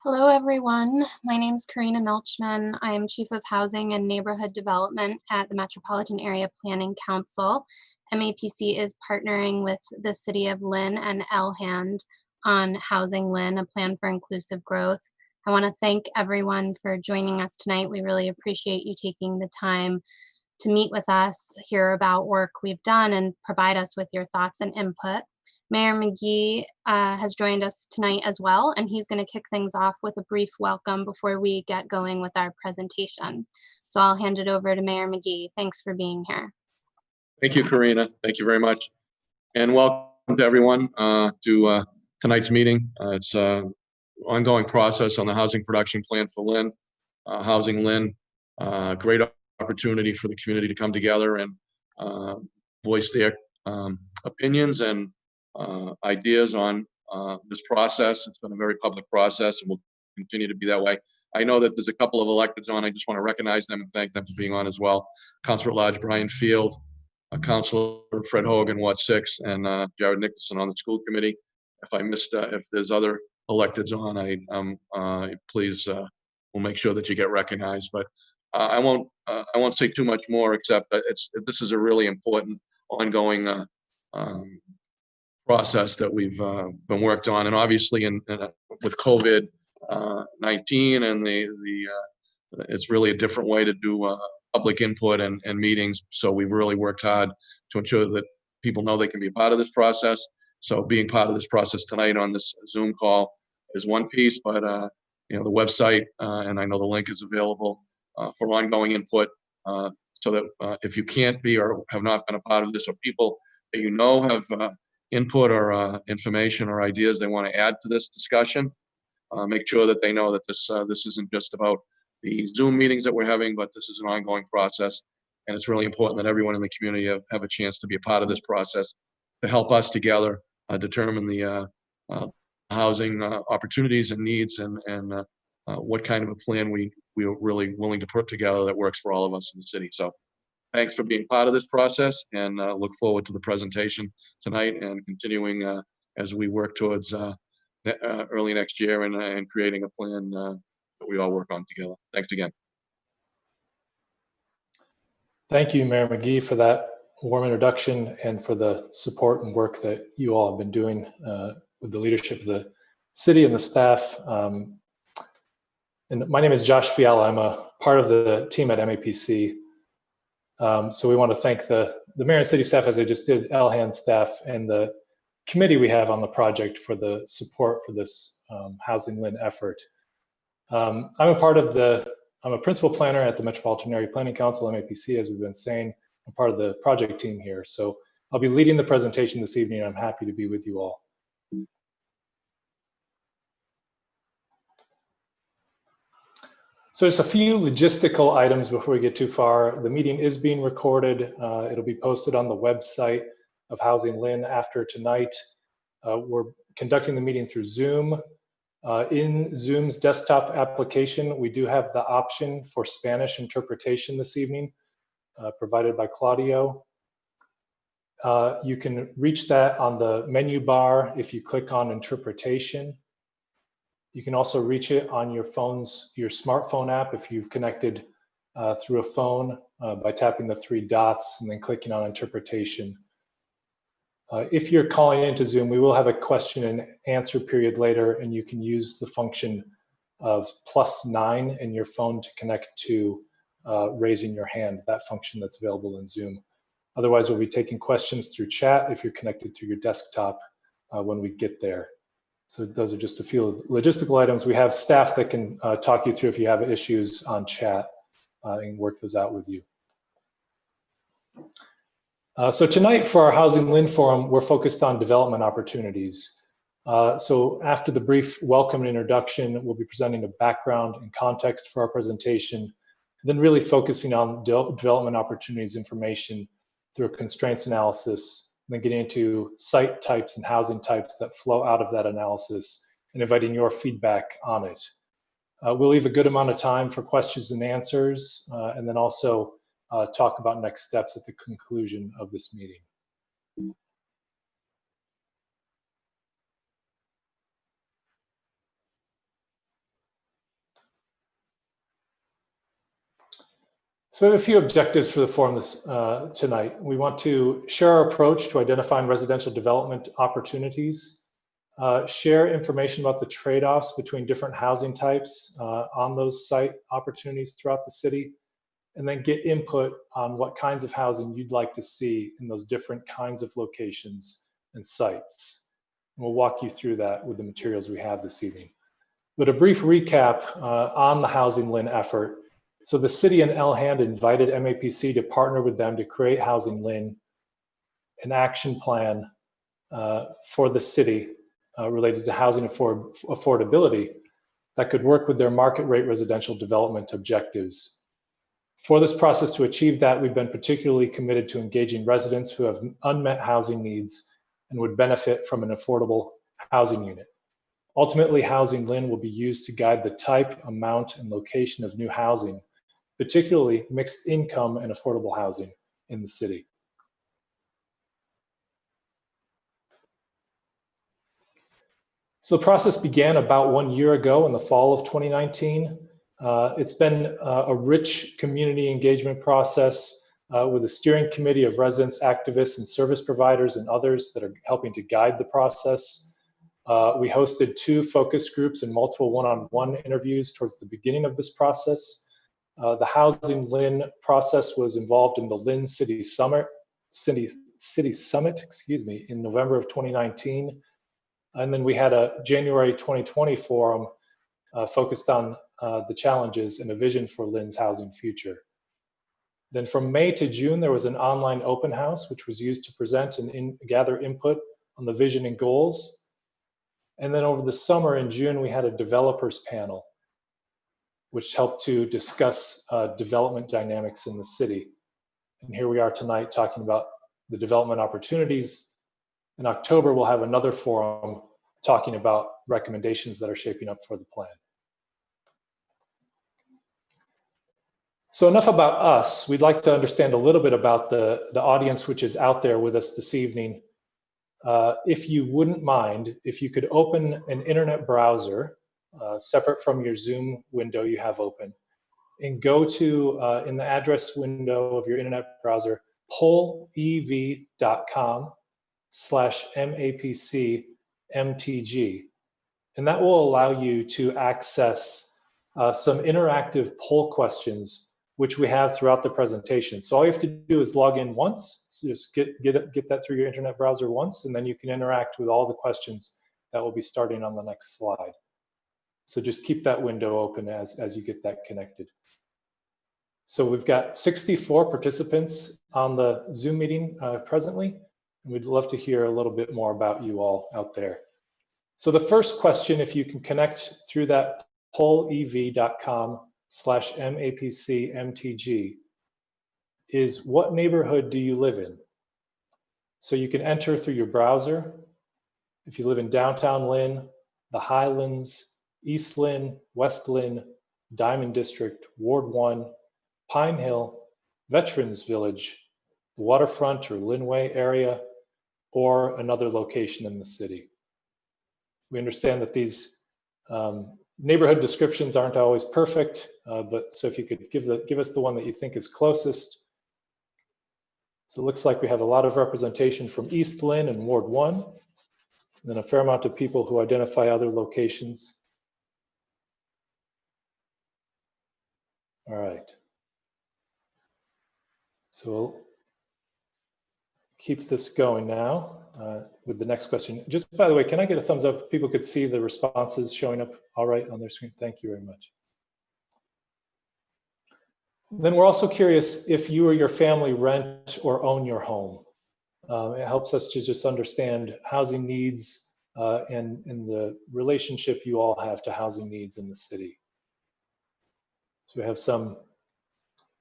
Hello, everyone. My name is Karina Milchman. I am Chief of Housing and Neighborhood Development at the Metropolitan Area Planning Council. MAPC is partnering with the City of Lynn and Elhand on Housing Lynn, a plan for inclusive growth. I want to thank everyone for joining us tonight. We really appreciate you taking the time to meet with us, hear about work we've done, and provide us with your thoughts and input. Mayor McGee has joined us tonight as well, and he's going to kick things off with a brief welcome before we get going with our presentation. So I'll hand it over to Mayor McGee. Thanks for being here. Thank you, Karina. Thank you very much. And welcome to everyone to tonight's meeting. It's an ongoing process on the housing production plan for Lynn, Housing Lynn. Great opportunity for the community to come together and voice their opinions and ideas on this process. It's been a very public process and will continue to be that way. I know that there's a couple of electeds on. I just want to recognize them and thank them for being on as well. Councilor at Large Brian Field, Councilor Fred Hogan, Ward 6, and Jared Nicholson on the school committee. If I missed, if there's other electeds on, please, we'll make sure that you get recognized. But I won't say too much more, except that this is a really important ongoing process that we've been worked on, and obviously with COVID-19 and it's really a different way to do public input and meetings. So we've really worked hard to ensure that people know they can be a part of this process. So being part of this process tonight on this Zoom call is one piece, but the website and I know the link is available for ongoing input, so that if you can't be or have not been a part of this, or people that have input or information or ideas they want to add to this discussion, make sure that they know that this isn't just about the Zoom meetings that we're having, but this is an ongoing process, and it's really important that everyone in the community have a chance to be a part of this process to help us together determine the housing opportunities and needs and what kind of a plan we are really willing to put together that works for all of us in the city. So thanks for being part of this process, and look forward to the presentation tonight and continuing as we work towards early next year and creating a plan that we all work on together. Thanks again. Thank you, Mayor McGee, for that warm introduction and for the support and work that you all have been doing with the leadership of the city and the staff. And my name is Josh Fiala. I'm a part of the team at MAPC. So we want to thank the mayor and city staff, as I just did, Elhand staff, and the committee we have on the project for the support for this Housing Lynn effort. I'm a principal planner at the Metropolitan Area Planning Council, MAPC, as we've been saying. I'm part of the project team here. So I'll be leading the presentation this evening, and I'm happy to be with you all. So just a few logistical items before we get too far. The meeting is being recorded. It'll be posted on the website of Housing Lynn after tonight. We're conducting the meeting through Zoom. In Zoom's desktop application, we do have the option for Spanish interpretation this evening, provided by Claudio. You can reach that on the menu bar if you click on interpretation. You can also reach it on your smartphone app if you've connected through a phone by tapping the three dots and then clicking on interpretation. If you're calling into Zoom, we will have a question and answer period later, and you can use the function of +9 in your phone to connect to raising your hand, that function that's available in Zoom. Otherwise, we'll be taking questions through chat if you're connected through your desktop when we get there. So those are just a few logistical items. We have staff that can talk you through if you have issues on chat and work those out with you. So tonight for our Housing Lynn Forum, we're focused on development opportunities. So after the brief welcome and introduction, we'll be presenting a background and context for our presentation, then really focusing on development opportunities information through a constraints analysis, and then getting into site types and housing types that flow out of that analysis and inviting your feedback on it. We'll leave a good amount of time for questions and answers, and then also talk about next steps at the conclusion of this meeting. So we have a few objectives for the forum tonight. We want to share our approach to identifying residential development opportunities, share information about the trade-offs between different housing types on those site opportunities throughout the city, and then get input on what kinds of housing you'd like to see in those different kinds of locations and sites. And we'll walk you through that with the materials we have this evening. But a brief recap on the Housing Lynn effort. So the city and LHAND invited MAPC to partner with them to create Housing Lynn, an action plan for the city related to housing affordability that could work with their market rate residential development objectives. For this process to achieve that, we've been particularly committed to engaging residents who have unmet housing needs and would benefit from an affordable housing unit. Ultimately, Housing Lynn will be used to guide the type, amount, and location of new housing, particularly mixed income and affordable housing in the city. So the process began about 1 year ago in the fall of 2019. It's been a rich community engagement process with a steering committee of residents, activists, and service providers and others that are helping to guide the process. We hosted 2 focus groups and multiple one-on-one interviews towards the beginning of this process. The Housing Lynn process was involved in the Lynn City Summit, in November of 2019. And then we had a January 2020 forum focused on the challenges and a vision for Lynn's housing future. Then from May to June, there was an online open house, which was used to present and gather input on the vision and goals. And then over the summer in June, we had a developers panel, which helped to discuss development dynamics in the city. And here we are tonight talking about the development opportunities. In October, we'll have another forum talking about recommendations that are shaping up for the plan. So enough about us. We'd like to understand a little bit about the audience which is out there with us this evening. If you wouldn't mind, if you could open an internet browser separate from your Zoom window you have open, and go to, in the address window of your internet browser, pollev.com/MAPCMTG. And that will allow you to access some interactive poll questions which we have throughout the presentation. So all you have to do is log in once, so just get that through your internet browser once, and then you can interact with all the questions that will be starting on the next slide. So just keep that window open as you get that connected. So we've got 64 participants on the Zoom meeting presently, and we'd love to hear a little bit more about you all out there. So the first question, if you can connect through that pollev.com/MAPCMTG, is what neighborhood do you live in? So you can enter through your browser. If you live in downtown Lynn, the Highlands, East Lynn, West Lynn, Diamond District, Ward 1, Pine Hill, Veterans Village, the Waterfront or Lynnway area, or another location in the city. We understand that these neighborhood descriptions aren't always perfect, but so if you could give us the one that you think is closest. So it looks like we have a lot of representation from East Lynn and Ward 1, and then a fair amount of people who identify other locations. All right. So we'll keep this going now with the next question. Just by the way, can I get a thumbs up if people could see the responses showing up all right on their screen? Thank you very much. Then we're also curious if you or your family rent or own your home. It helps us to just understand housing needs and the relationship you all have to housing needs in the city. So we have some,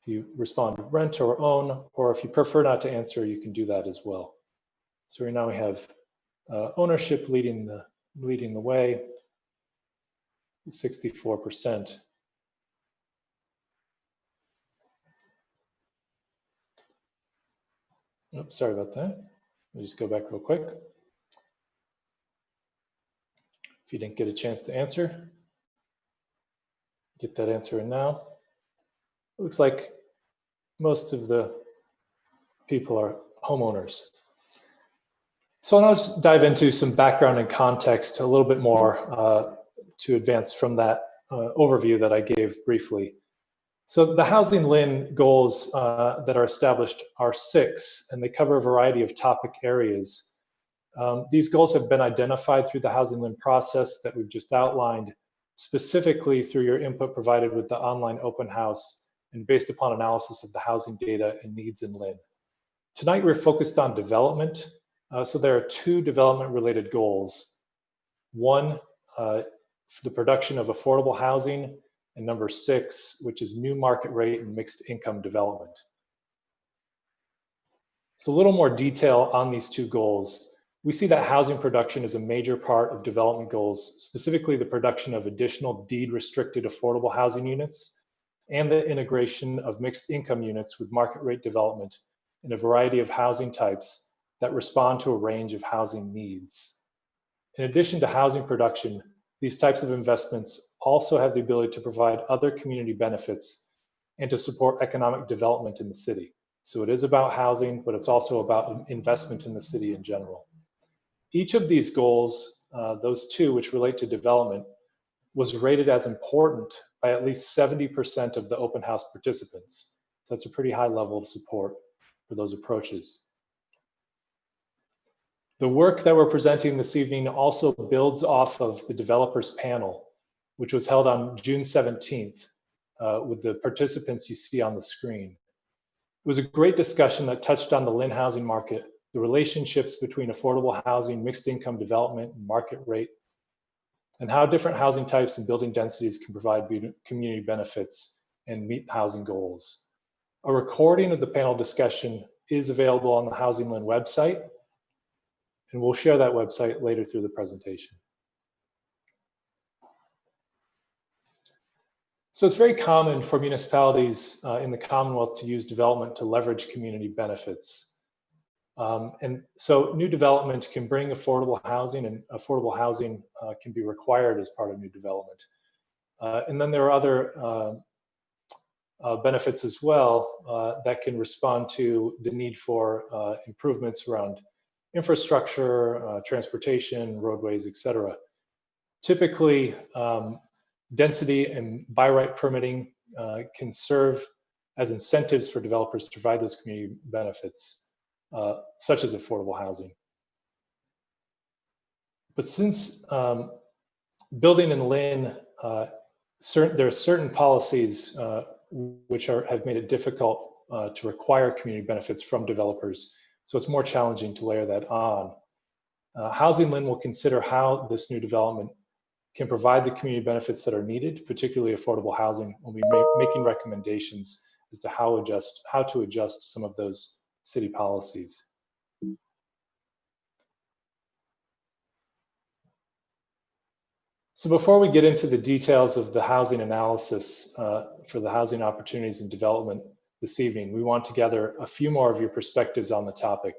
if you respond rent or own, or if you prefer not to answer, you can do that as well. So right now we have ownership leading the way, 64%. Oops, sorry about that. Let me just go back real quick. If you didn't get a chance to answer, get that answer in now. Looks like most of the people are homeowners. So I'll just dive into some background and context a little bit more to advance from that overview that I gave briefly. So the Housing Lynn goals that are established are 6, and they cover a variety of topic areas. These goals have been identified through the Housing Lynn process that we've just outlined, specifically through your input provided with the online open house and based upon analysis of the housing data and needs in Lynn. Tonight, we're focused on development. So there are 2 development-related goals. One, for the production of affordable housing, and number 6, which is new market rate and mixed income development. So a little more detail on these 2 goals. We see that housing production is a major part of development goals, specifically the production of additional deed-restricted affordable housing units and the integration of mixed income units with market rate development in a variety of housing types that respond to a range of housing needs. In addition to housing production, these types of investments also have the ability to provide other community benefits and to support economic development in the city. So it is about housing, but it's also about investment in the city in general. Each of these goals, those 2 which relate to development, was rated as important by at least 70% of the open house participants. So that's a pretty high level of support for those approaches. The work that we're presenting this evening also builds off of the developers panel, which was held on June 17th with the participants you see on the screen. It was a great discussion that touched on the Lynn housing market, the relationships between affordable housing, mixed income development, and market rate, and how different housing types and building densities can provide community benefits and meet housing goals. A recording of the panel discussion is available on the Housing Lynn website, and we'll share that website later through the presentation. So it's very common for municipalities in the Commonwealth to use development to leverage community benefits. And so new development can bring affordable housing, and affordable housing can be required as part of new development. And then there are other benefits as well that can respond to the need for improvements around infrastructure, transportation, roadways, et cetera. Typically, density and by right permitting can serve as incentives for developers to provide those community benefits, such as affordable housing. But since building in Lynn, there are certain policies which have made it difficult to require community benefits from developers. So it's more challenging to layer that on. Housing Lynn will consider how this new development can provide the community benefits that are needed, particularly affordable housing. We'll be making recommendations as to how to adjust some of those city policies. So before we get into the details of the housing analysis for the housing opportunities and development this evening, we want to gather a few more of your perspectives on the topic.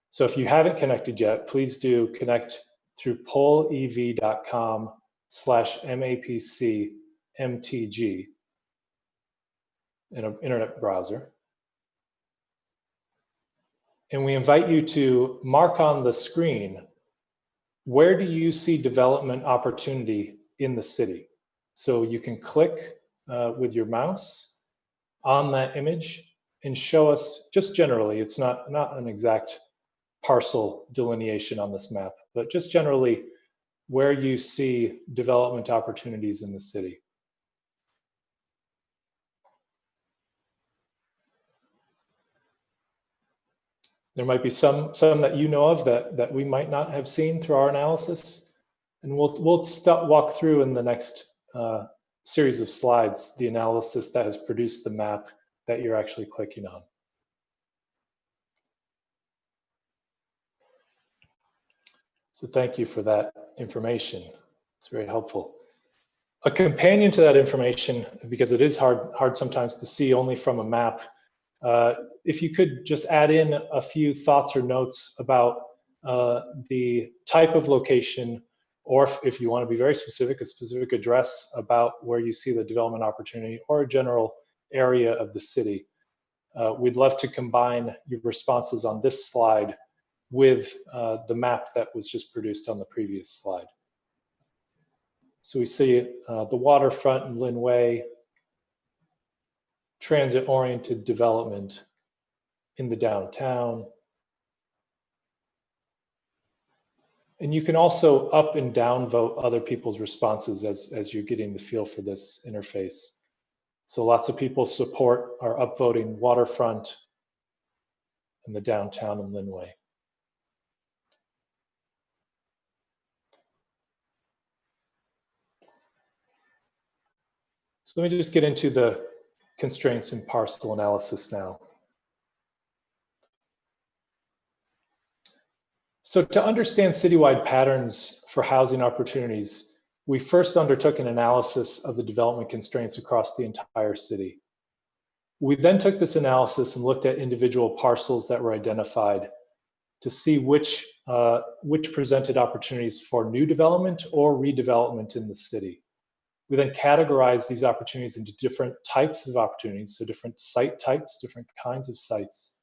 So if you haven't connected yet, please do connect through pollev.com/MAPCMTG in an internet browser. And we invite you to mark on the screen, where do you see development opportunity in the city? So you can click with your mouse on that image and show us just generally, it's not an exact parcel delineation on this map, but just generally where you see development opportunities in the city. There might be some that you know of that we might not have seen through our analysis. And we'll walk through in the next series of slides the analysis that has produced the map that you're actually clicking on. So thank you for that information. It's very helpful. A companion to that information, because it is hard sometimes to see only from a map, if you could just add in a few thoughts or notes about the type of location, or if you want to be very specific, a specific address about where you see the development opportunity or a general area of the city. we'd love to combine your responses on this slide with the map that was just produced on the previous slide. So we see the waterfront and Lynn Way, transit-oriented development in the downtown. And you can also up and down vote other people's responses as you're getting the feel for this interface. So lots of people support are upvoting waterfront in the downtown and Lynn Way. So let me just get into the constraints and parcel analysis now. So to understand citywide patterns for housing opportunities, we first undertook an analysis of the development constraints across the entire city. We then took this analysis and looked at individual parcels that were identified to see which presented opportunities for new development or redevelopment in the city. We then categorized these opportunities into different types of opportunities, so different site types, different kinds of sites,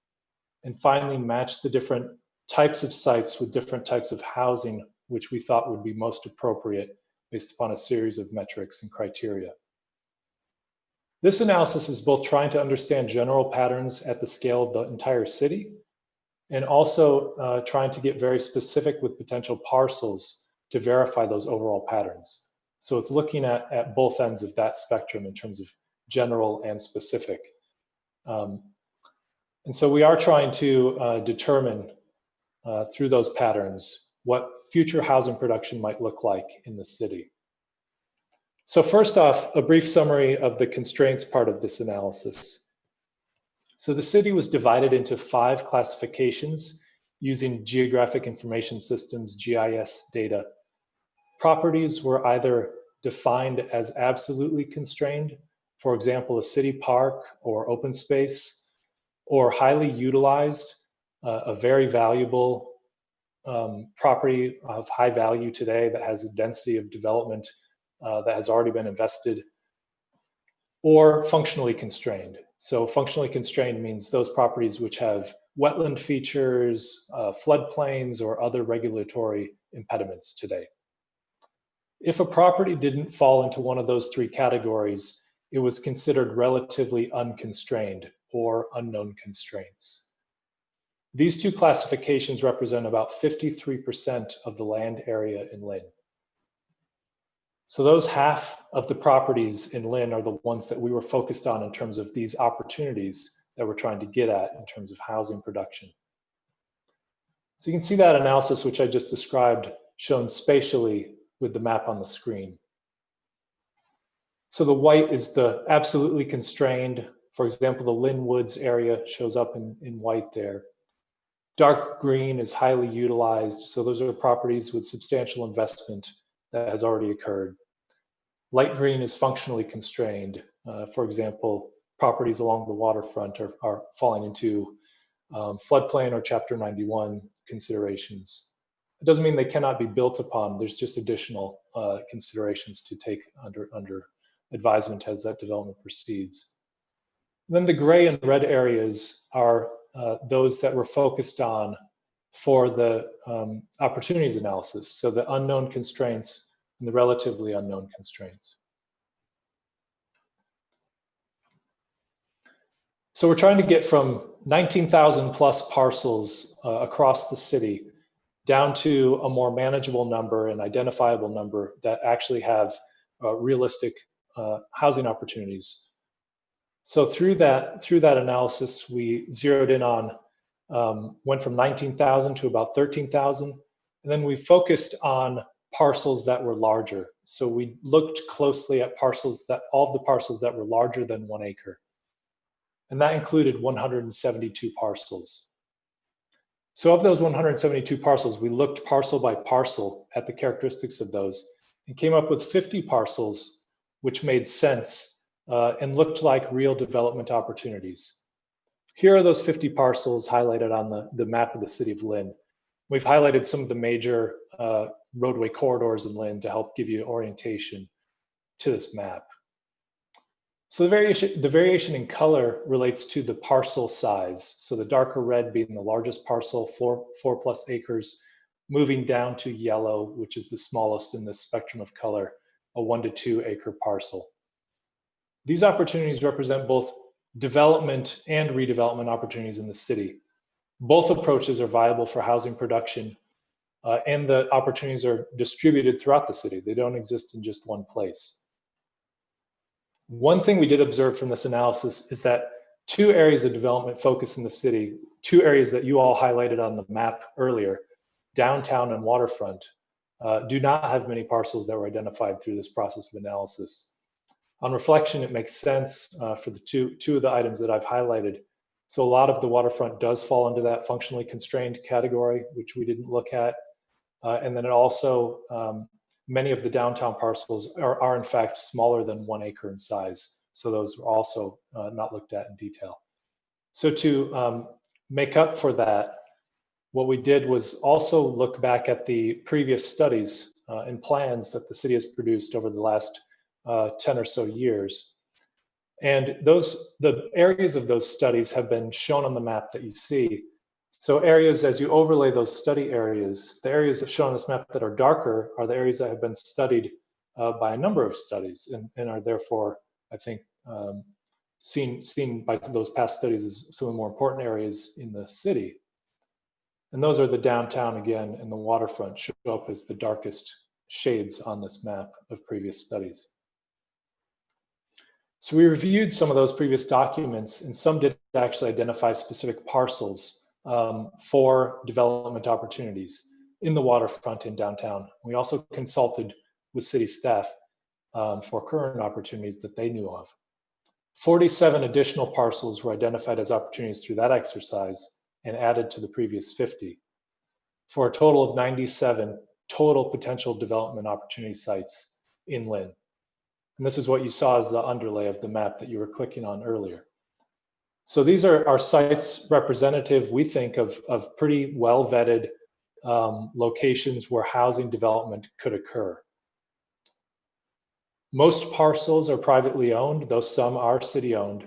and finally matched the different types of sites with different types of housing, which we thought would be most appropriate based upon a series of metrics and criteria. This analysis is both trying to understand general patterns at the scale of the entire city and also trying to get very specific with potential parcels to verify those overall patterns. So it's looking at both ends of that spectrum in terms of general and specific. And so we are trying to determine through those patterns what future housing production might look like in the city. So first off, a brief summary of the constraints part of this analysis. So the city was divided into 5 classifications using geographic information systems, GIS data. Properties were either defined as absolutely constrained, for example, a city park or open space, or highly utilized, a very valuable property of high value today that has a density of development that has already been invested, or functionally constrained. So functionally constrained means those properties which have wetland features, floodplains, or other regulatory impediments today. If a property didn't fall into one of those 3 categories, it was considered relatively unconstrained or unknown constraints. These 2 classifications represent about 53% of the land area in Lynn. So those half of the properties in Lynn are the ones that we were focused on in terms of these opportunities that we're trying to get at in terms of housing production. So you can see that analysis, which I just described, shown spatially with the map on the screen. So the white is the absolutely constrained. For example, the Lynn Woods area shows up in white there. Dark green is highly utilized. So those are properties with substantial investment that has already occurred. Light green is functionally constrained. For example, properties along the waterfront are falling into floodplain or Chapter 91 considerations. It doesn't mean they cannot be built upon. There's just additional considerations to take under advisement as that development proceeds. And then the gray and red areas are those that we're focused on for the opportunities analysis. So the unknown constraints and the relatively unknown constraints. So we're trying to get from 19,000 plus parcels across the city down to a more manageable number and identifiable number that actually have realistic housing opportunities. So through that analysis, we zeroed in on, went from 19,000 to about 13,000. And then we focused on parcels that were larger. So we looked closely at all of the parcels that were larger than 1 acre. And that included 172 parcels. So of those 172 parcels, we looked parcel by parcel at the characteristics of those and came up with 50 parcels which made sense and looked like real development opportunities. Here are those 50 parcels highlighted on the map of the city of Lynn. We've highlighted some of the major roadway corridors in Lynn to help give you orientation to this map. So the variation in color relates to the parcel size. So the darker red being the largest parcel, 4+ acres, moving down to yellow, which is the smallest in the spectrum of color, a 1 to 2 acre parcel. These opportunities represent both development and redevelopment opportunities in the city. Both approaches are viable for housing production, and the opportunities are distributed throughout the city. They don't exist in just one place. One thing we did observe from this analysis is that 2 areas of development focus in the city, 2 areas that you all highlighted on the map earlier, downtown and waterfront, do not have many parcels that were identified through this process of analysis. On reflection, it makes sense for the two of the items that I've highlighted. So a lot of the waterfront does fall into that functionally constrained category, which we didn't look at. And then it also, many of the downtown parcels are in fact smaller than 1 acre in size. So those are also not looked at in detail. So to make up for that, what we did was also look back at the previous studies and plans that the city has produced over the last 10 or so years. And the areas of those studies have been shown on the map that you see. So areas, as you overlay those study areas, the areas that shown on this map that are darker are the areas that have been studied by a number of studies and are therefore, I think, seen by those past studies as some of the more important areas in the city. And those are the downtown again, and the waterfront show up as the darkest shades on this map of previous studies. So we reviewed some of those previous documents, and some did actually identify specific parcels for development opportunities in the waterfront in downtown. We also consulted with city staff for current opportunities that they knew of. 47 additional parcels were identified as opportunities through that exercise and added to the previous 50, for a total of 97 total potential development opportunity sites in Lynn. And this is what you saw as the underlay of the map that you were clicking on earlier. So these are our sites representative, we think, of pretty well-vetted locations where housing development could occur. Most parcels are privately owned, though some are city-owned.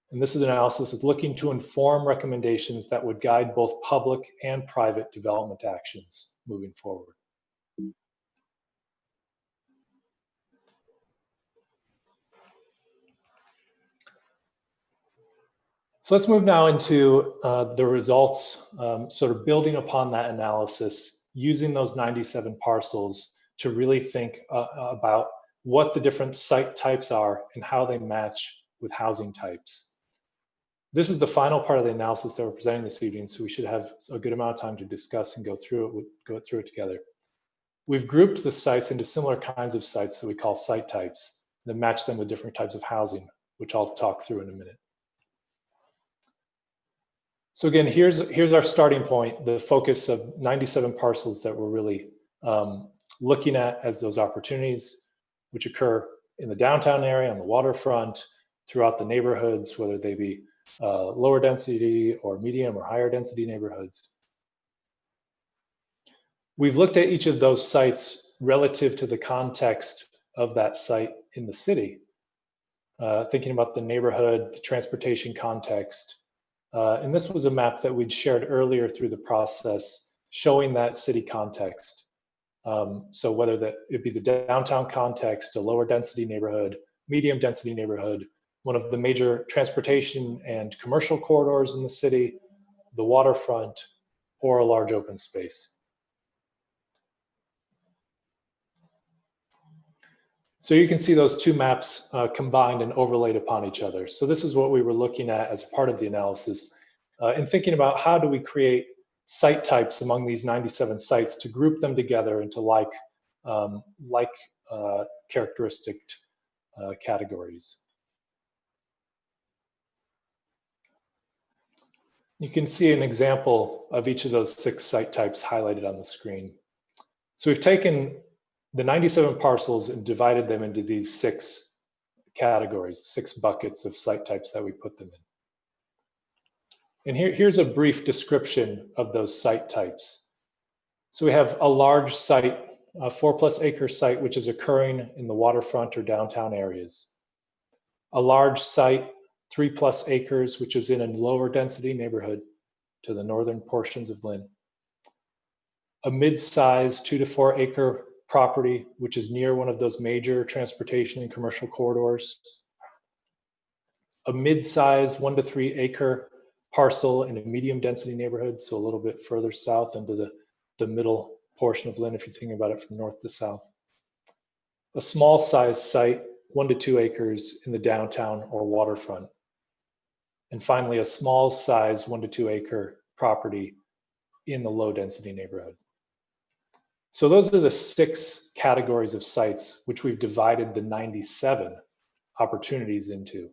And this analysis is looking to inform recommendations that would guide both public and private development actions moving forward. So let's move now into the results, sort of building upon that analysis, using those 97 parcels to really think about what the different site types are and how they match with housing types. This is the final part of the analysis that we're presenting this evening, so we should have a good amount of time to discuss and go through it together. We've grouped the sites into similar kinds of sites that we call site types, and then match them with different types of housing, which I'll talk through in a minute. So again, here's our starting point, the focus of 97 parcels that we're really looking at as those opportunities, which occur in the downtown area, on the waterfront, throughout the neighborhoods, whether they be lower density or medium or higher density neighborhoods. We've looked at each of those sites relative to the context of that site in the city, thinking about the neighborhood, the transportation context. And this was a map that we'd shared earlier through the process, showing that city context. So whether it be the downtown context, a lower density neighborhood, medium density neighborhood, one of the major transportation and commercial corridors in the city, the waterfront, or a large open space. So you can see those two maps combined and overlaid upon each other. So this is what we were looking at as part of the analysis and thinking about how do we create site types among these 97 sites to group them together into like characteristic categories. You can see an example of each of those 6 site types highlighted on the screen. So we've taken the 97 parcels and divided them into these 6 categories, 6 buckets of site types that we put them in. And here's a brief description of those site types. So we have a large site, a 4+ acre site, which is occurring in the waterfront or downtown areas. A large site, 3+ acres, which is in a lower density neighborhood to the northern portions of Lynn. A mid-sized 2 to 4 acre property, which is near one of those major transportation and commercial corridors. A mid-sized 1 to 3 acre parcel in a medium density neighborhood, so a little bit further south into the middle portion of Lynn, if you're thinking about it from north to south. A small size site, 1 to 2 acres in the downtown or waterfront. And finally, a small size 1 to 2 acre property in the low density neighborhood. So those are the 6 categories of sites which we've divided the 97 opportunities into.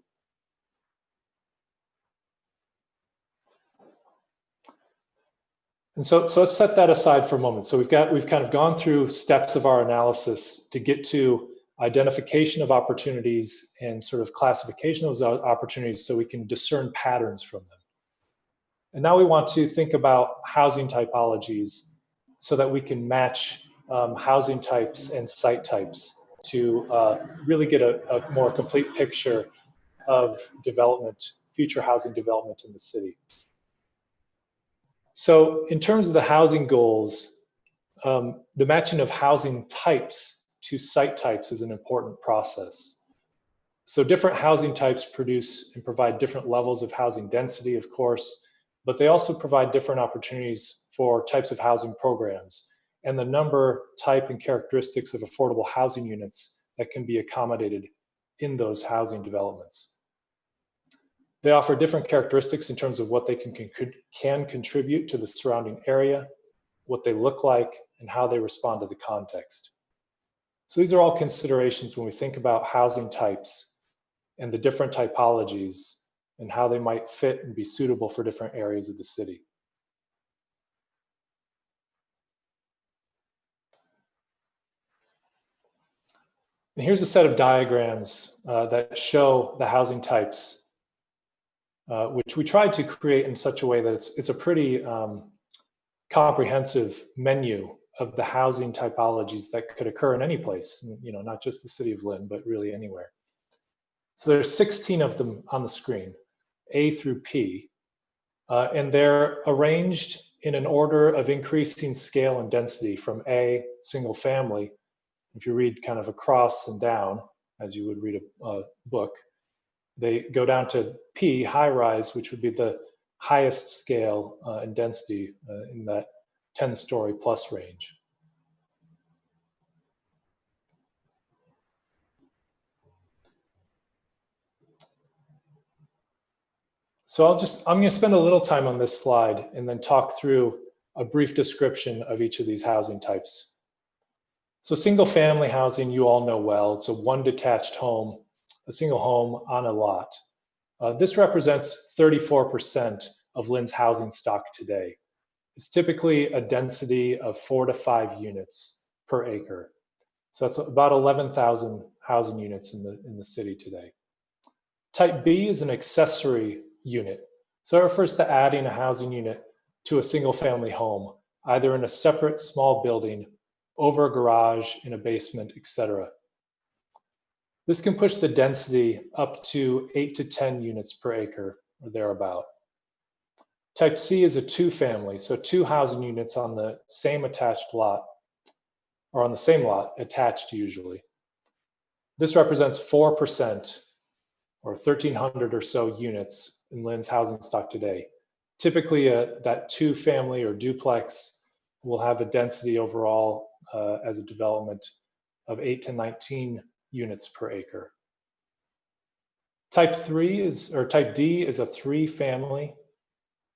And so let's set that aside for a moment. So we've kind of gone through steps of our analysis to get to identification of opportunities and sort of classification of those opportunities so we can discern patterns from them. And now we want to think about housing typologies so that we can match housing types and site types to really get a more complete picture of development, future housing development in the city. So in terms of the housing goals, the matching of housing types to site types is an important process. So different housing types produce and provide different levels of housing density, of course, but they also provide different opportunities for types of housing programs and the number, type, and characteristics of affordable housing units that can be accommodated in those housing developments. They offer different characteristics in terms of what they can contribute to the surrounding area, what they look like, and how they respond to the context. So these are all considerations when we think about housing types and the different typologies and how they might fit and be suitable for different areas of the city. And here's a set of diagrams that show the housing types, which we tried to create in such a way that it's a pretty comprehensive menu of the housing typologies that could occur in any place, not just the city of Lynn, but really anywhere. So there's 16 of them on the screen, A through P, and they're arranged in an order of increasing scale and density from A, single family. If you read kind of across and down, as you would read a book, they go down to P, high rise, which would be the highest scale and density in that 10-story plus range. So I'm going to spend a little time on this slide and then talk through a brief description of each of these housing types. So single family housing, you all know well. It's a one detached home, a single home on a lot. This represents 34% of Lynn's housing stock today. It's typically a density of 4 to 5 units per acre. So that's about 11,000 housing units in the city today. Type B is an accessory unit. So it refers to adding a housing unit to a single family home, either in a separate small building, over a garage, in a basement, etc. This can push the density up to 8 to 10 units per acre or thereabout. Type C is a 2-family, so 2 housing units on the same attached lot, or on the same lot, attached usually. This represents 4%, or 1,300 or so units in Lynn's housing stock today. Typically, that 2-family or duplex will have a density overall as a development of 8 to 19 units per acre. Type D is a 3-family.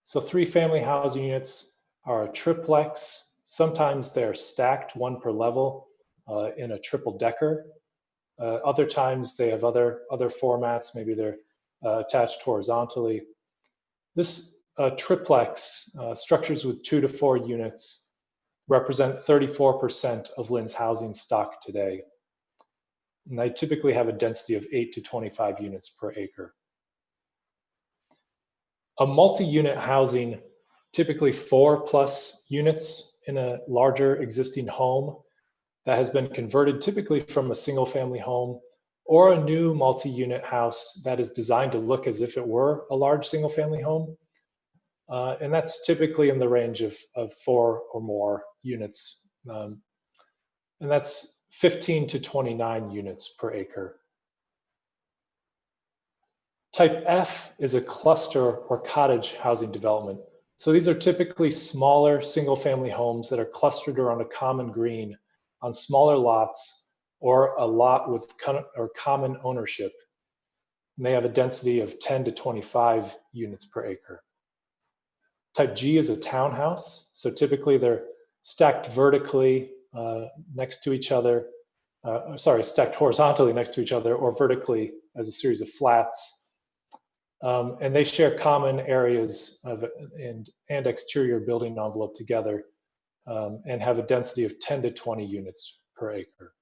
So 3-family housing units are a triplex. Sometimes they're stacked, one per level, in a triple decker. Other times they have other formats. Maybe they're attached horizontally. This triplex, structures with 2 to 4 units, represent 34% of Lynn's housing stock today. And they typically have a density of 8 to 25 units per acre. A multi-unit housing, typically 4+ units in a larger existing home that has been converted typically from a single family home or a new multi-unit house that is designed to look as if it were a large single-family home. And that's typically in the range of 4 or more units. And that's 15 to 29 units per acre. Type F is a cluster or cottage housing development. So these are typically smaller single-family homes that are clustered around a common green on smaller lots or a lot with common ownership. And they have a density of 10 to 25 units per acre. Type G is a townhouse. So typically they're stacked vertically next to each other, stacked horizontally next to each other or vertically as a series of flats. And they share common areas and exterior building envelope together and have a density of 10 to 20 units per acre.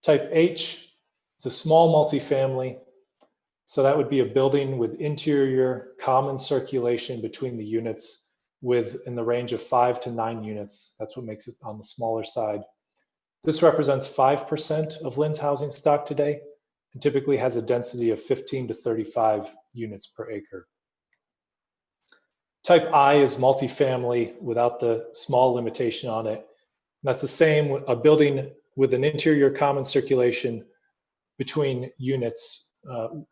Type H is a small multifamily. So that would be a building with interior common circulation between the units in the range of 5 to 9 units. That's what makes it on the smaller side. This represents 5% of Lynn's housing stock today and typically has a density of 15 to 35 units per acre. Type I is multifamily without the small limitation on it. And that's the same, a building with an interior common circulation between units,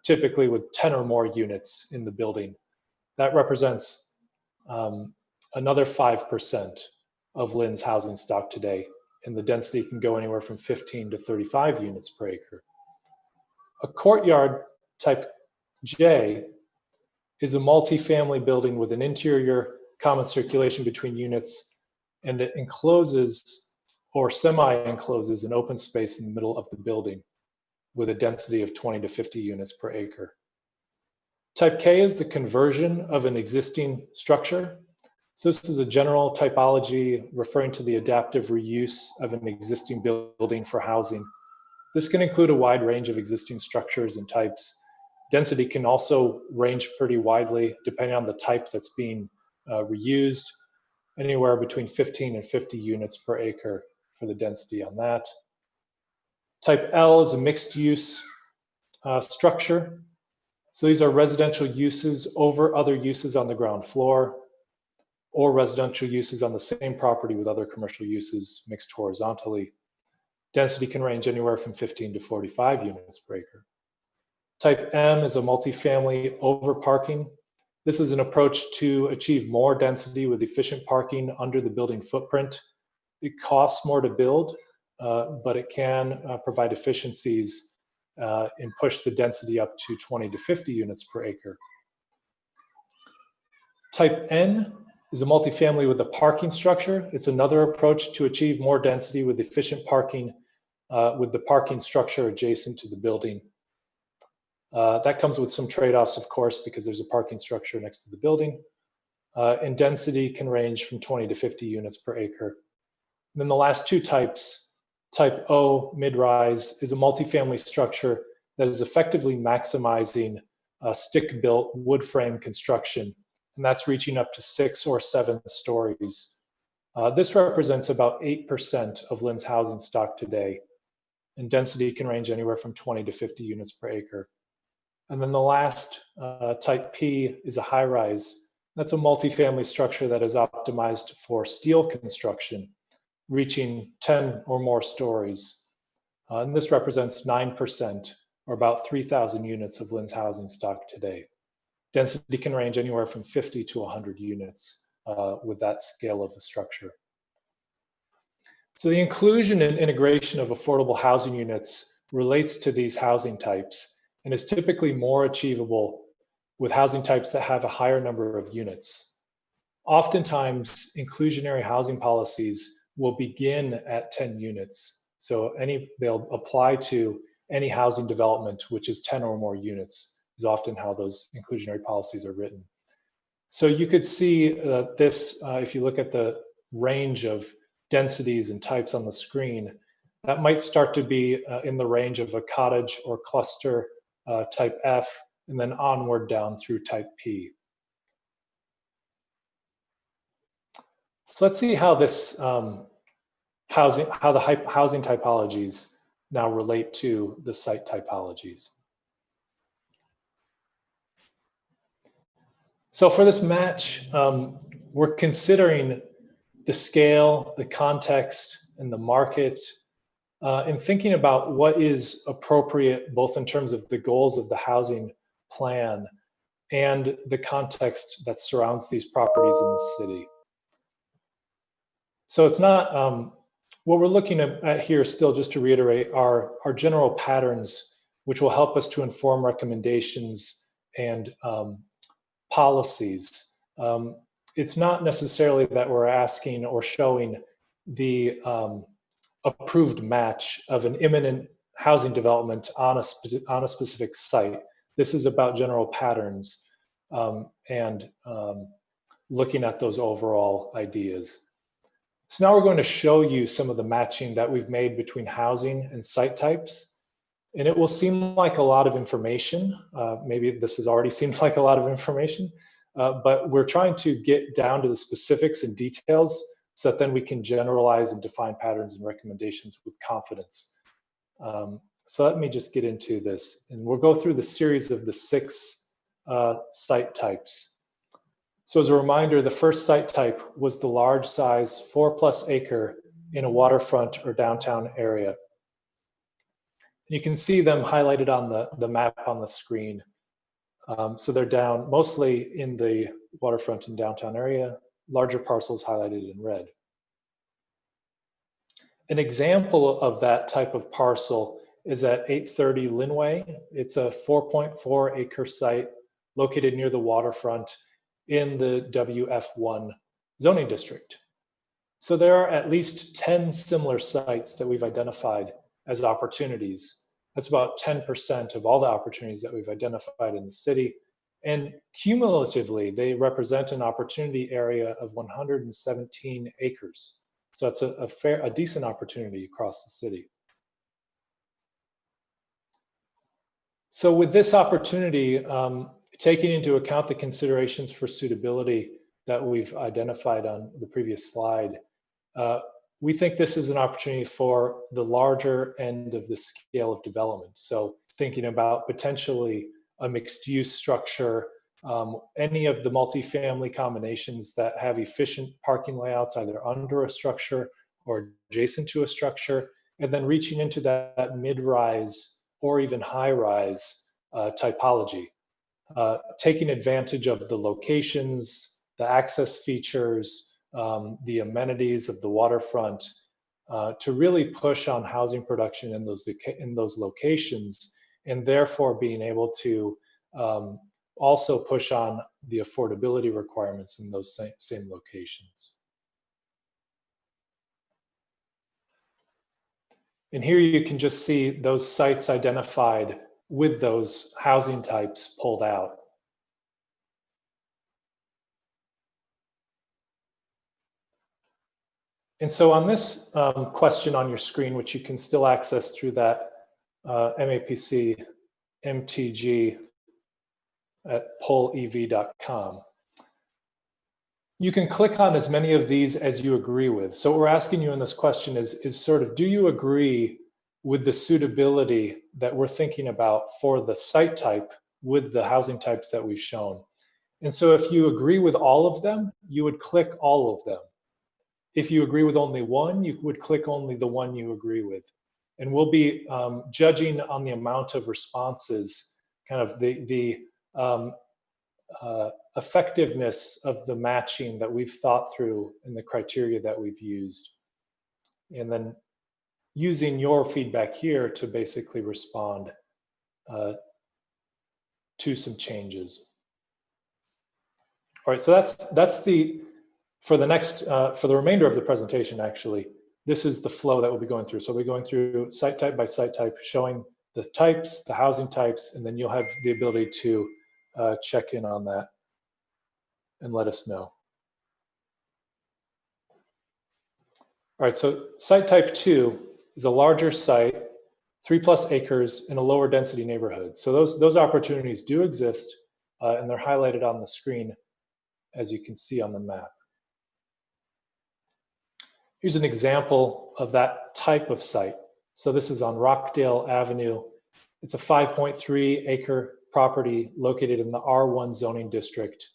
typically with 10 or more units in the building. That represents another 5% of Lynn's housing stock today, and the density can go anywhere from 15 to 35 units per acre. A courtyard type J is a multifamily building with an interior common circulation between units, and it encloses or semi-encloses an open space in the middle of the building with a density of 20 to 50 units per acre. Type K is the conversion of an existing structure. So this is a general typology referring to the adaptive reuse of an existing building for housing. This can include a wide range of existing structures and types. Density can also range pretty widely depending on the type that's being reused, anywhere between 15 and 50 units per acre for the density on that. Type L is a mixed use structure. So these are residential uses over other uses on the ground floor or residential uses on the same property with other commercial uses mixed horizontally. Density can range anywhere from 15 to 45 units per acre. Type M is a multifamily over parking. This is an approach to achieve more density with efficient parking under the building footprint. It costs more to build, but it can provide efficiencies and push the density up to 20 to 50 units per acre. Type N is a multifamily with a parking structure. It's another approach to achieve more density with efficient parking with the parking structure adjacent to the building. That comes with some trade-offs, of course, because there's a parking structure next to the building. And density can range from 20 to 50 units per acre. And then the last two types, type O, mid-rise, is a multifamily structure that is effectively maximizing stick-built wood frame construction, and that's reaching up to 6 or 7 stories. This represents about 8% of Lynn's housing stock today, and density can range anywhere from 20 to 50 units per acre. And then the last, type P, is a high-rise. That's a multifamily structure that is optimized for steel construction, reaching 10 or more stories. And this represents 9%, or about 3,000 units of Lynn's housing stock today. Density can range anywhere from 50 to 100 units with that scale of the structure. So the inclusion and integration of affordable housing units relates to these housing types and is typically more achievable with housing types that have a higher number of units. Oftentimes, inclusionary housing policies will begin at 10 units. So they'll apply to any housing development which is 10 or more units is often how those inclusionary policies are written. So you could see this, if you look at the range of densities and types on the screen, that might start to be in the range of a cottage or cluster type F, and then onward down through type P. So let's see how this housing typologies now relate to the site typologies. So for this match, we're considering the scale, the context, and the market, and thinking about what is appropriate both in terms of the goals of the housing plan and the context that surrounds these properties in the city. So it's not, what we're looking at here still, just to reiterate, are general patterns which will help us to inform recommendations and policies. It's not necessarily that we're asking or showing the approved match of an imminent housing development on a specific site. This is about general patterns and looking at those overall ideas. So now we're going to show you some of the matching that we've made between housing and site types. And it will seem like a lot of information. Maybe this has already seemed like a lot of information, but we're trying to get down to the specifics and details so that then we can generalize and define patterns and recommendations with confidence. So let me just get into this. And we'll go through the series of the 6 site types. So as a reminder, the first site type was the large size 4+ acre in a waterfront or downtown area. You can see them highlighted on the map on the screen. So they're down mostly in the waterfront and downtown area, larger parcels highlighted in red. An example of that type of parcel is at 830 Linway. It's a 4.4 acre site located near the waterfront in the WF1 zoning district. So there are at least 10 similar sites that we've identified as opportunities. That's about 10% of all the opportunities that we've identified in the city. And cumulatively, they represent an opportunity area of 117 acres. So that's a decent opportunity across the city. So with this opportunity, taking into account the considerations for suitability that we've identified on the previous slide, we think this is an opportunity for the larger end of the scale of development. So thinking about potentially a mixed use structure, any of the multifamily combinations that have efficient parking layouts either under a structure or adjacent to a structure, and then reaching into that mid-rise or even high-rise typology. Taking advantage of the locations, the access features, the amenities of the waterfront to really push on housing production in those locations, and therefore being able to also push on the affordability requirements in those same locations. And here you can just see those sites identified with those housing types pulled out. And so on this question on your screen, which you can still access through that MAPC MTG at pollev.com, you can click on as many of these as you agree with. So what we're asking you in this question is sort of, do you agree with the suitability that we're thinking about for the site type with the housing types that we've shown? And so if you agree with all of them, you would click all of them. If you agree with only one, you would click only the one you agree with. And we'll be judging on the amount of responses, kind of the effectiveness of the matching that we've thought through and the criteria that we've used. And then using your feedback here to basically respond to some changes. All right, so that's the, for the remainder of the presentation, actually, this is the flow that we'll be going through. So we'll be going through site type by site type, showing the types, the housing types, and then you'll have the ability to check in on that and let us know. All right, so site type 2 is a larger site, 3+ acres in a lower density neighborhood. So those opportunities do exist, and they're highlighted on the screen, as you can see on the map. Here's an example of that type of site. So this is on Rockdale Avenue. It's a 5.3 acre property located in the R1 zoning district.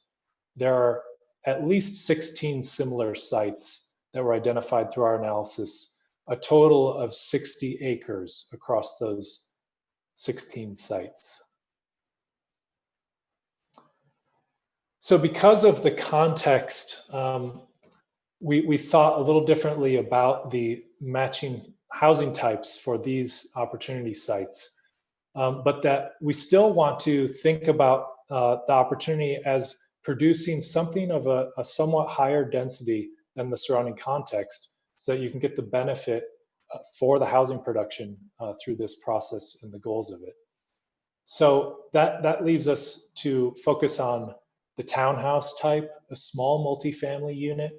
There are at least 16 similar sites that were identified through our analysis, a total of 60 acres across those 16 sites. So because of the context, we thought a little differently about the matching housing types for these opportunity sites, but that we still want to think about the opportunity as producing something of a somewhat higher density than the surrounding context, so that you can get the benefit for the housing production through this process and the goals of it. So that leaves us to focus on the townhouse type, a small multifamily unit,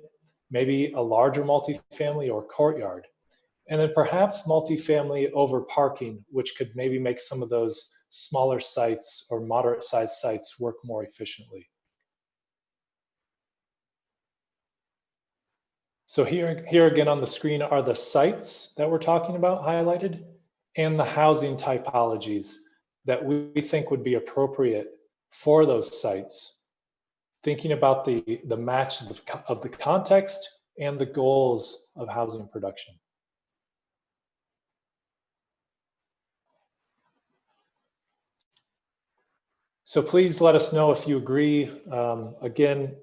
maybe a larger multifamily or courtyard, and then perhaps multifamily over parking, which could maybe make some of those smaller sites or moderate sized sites work more efficiently. So here again on the screen are the sites that we're talking about highlighted and the housing typologies that we think would be appropriate for those sites, thinking about the match of the context and the goals of housing production. So please let us know if you agree. Again,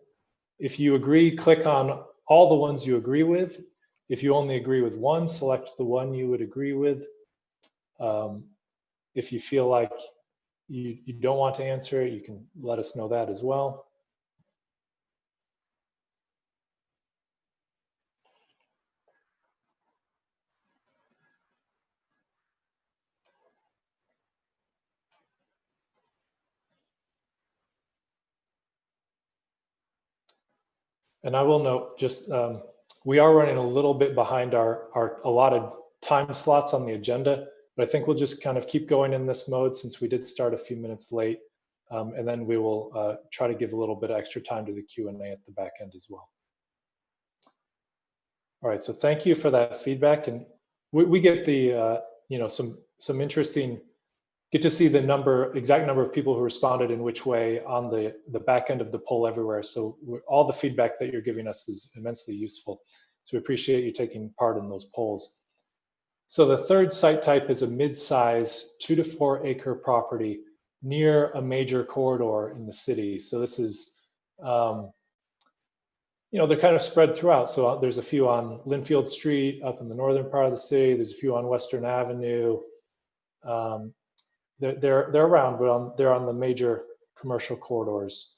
if you agree, click on all the ones you agree with. If you only agree with one, select the one you would agree with. If you feel like you don't want to answer it, you can let us know that as well. And I will note, just we are running a little bit behind our allotted time slots on the agenda, but I think we'll just kind of keep going in this mode since we did start a few minutes late. And then we will try to give a little bit of extra time to the Q&A at the back end as well. All right, so thank you for that feedback. And we get the, some interesting, get to see the exact number of people who responded in which way on the back end of the poll everywhere. So all the feedback that you're giving us is immensely useful. So we appreciate you taking part in those polls. So the third site type is a mid-size 2 to 4 acre property near a major corridor in the city. So this is, they're kind of spread throughout. So there's a few on Linfield Street up in the northern part of the city. There's a few on Western Avenue. They're around, but they're on the major commercial corridors.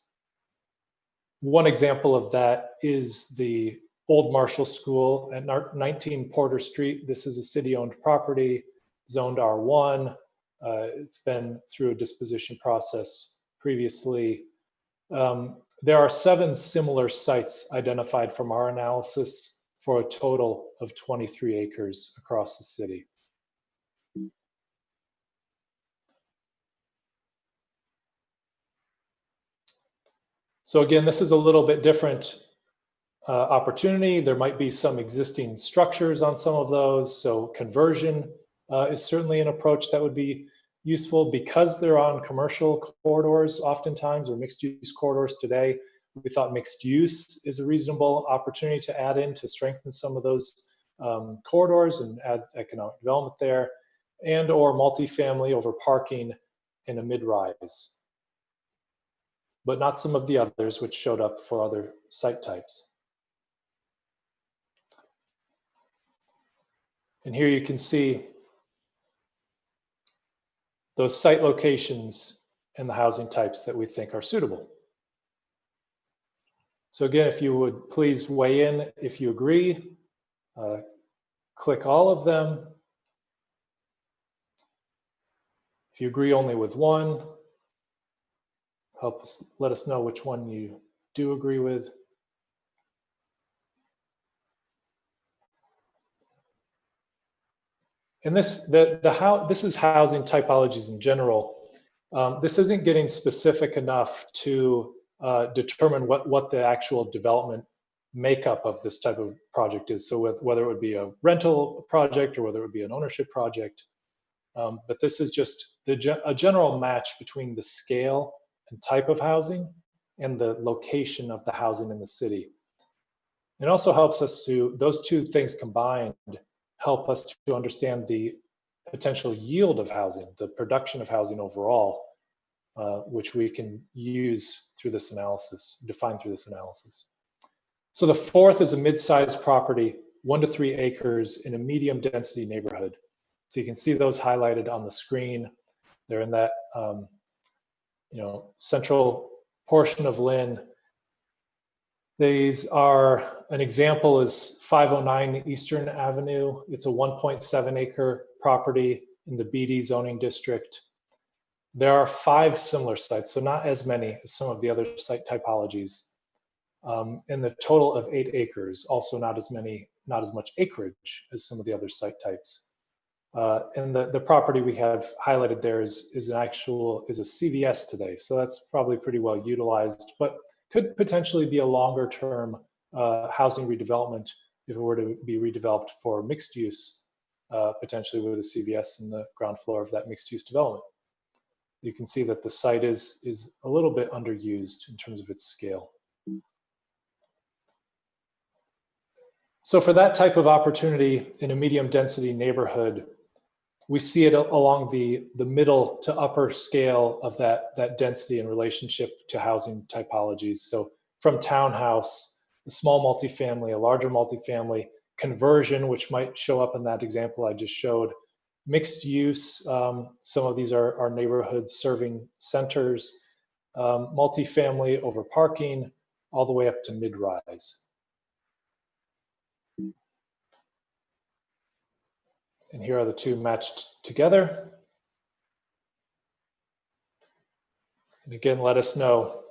One example of that is the Old Marshall School at 19 Porter Street. This is a city-owned property, zoned R1. It's been through a disposition process previously. There are 7 similar sites identified from our analysis for a total of 23 acres across the city. So again, this is a little bit different opportunity. There might be some existing structures on some of those. So conversion is certainly an approach that would be useful because they're on commercial corridors oftentimes, or mixed use corridors today. We thought mixed use is a reasonable opportunity to add in to strengthen some of those corridors and add economic development there, and or multifamily over parking in a mid-rise, but not some of the others which showed up for other site types. And here you can see those site locations and the housing types that we think are suitable. So again, if you would please weigh in if you agree, click all of them. If you agree only with one, let us know which one you do agree with. And this is housing typologies in general. This isn't getting specific enough to determine what the actual development makeup of this type of project is. So whether it would be a rental project or whether it would be an ownership project. But this is just a general match between the scale and type of housing and the location of the housing in the city. It also helps us to, those two things combined, help us to understand the potential yield of housing, the production of housing overall, which we can use through this analysis, define through this analysis. So the fourth is a mid-sized property, 1 to 3 acres in a medium density neighborhood. So you can see those highlighted on the screen. They're in that central portion of Lynn. These are, an example is 509 Eastern Avenue. It's a 1.7 acre property in the BD zoning district. There are 5 similar sites, so not as many as some of the other site typologies. In the total of 8 acres, also not as much acreage as some of the other site types. And the property we have highlighted there is a CVS today, so that's probably pretty well utilized, but could potentially be a longer term housing redevelopment if it were to be redeveloped for mixed use, potentially with a CVS in the ground floor of that mixed use development. You can see that the site is a little bit underused in terms of its scale. So for that type of opportunity in a medium density neighborhood, we see it along the middle to upper scale of that density in relationship to housing typologies. So from townhouse, a small multifamily, a larger multifamily, conversion, which might show up in that example I just showed, mixed use, some of these are neighborhoods serving centers, multifamily over parking, all the way up to mid-rise. And here are the two matched together. And again, let us know.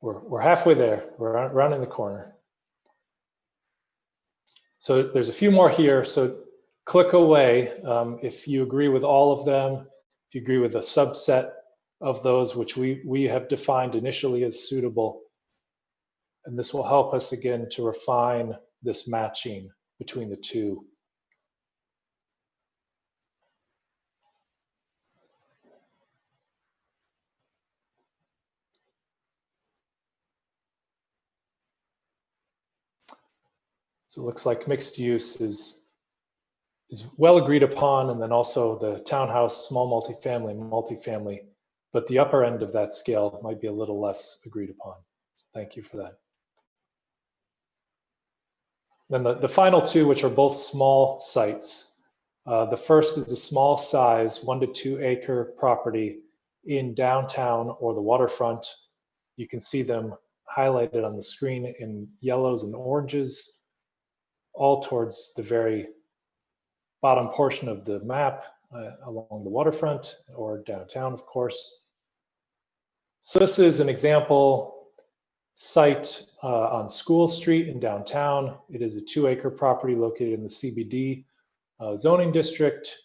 We're halfway there. We're rounding the corner. So there's a few more here. So click away if you agree with all of them, if you agree with a subset of those which we have defined initially as suitable. And this will help us again to refine this matching between the two. So it looks like mixed use is well agreed upon, and then also the townhouse, small multifamily, but the upper end of that scale might be a little less agreed upon. So thank you for that. Then the final two, which are both small sites. The first is a small size, 1 to 2 acre property in downtown or the waterfront. You can see them highlighted on the screen in yellows and oranges, all towards the very bottom portion of the map along the waterfront or downtown, of course. So this is an example site on School Street in downtown. It is a 2 acre property located in the CBD zoning district.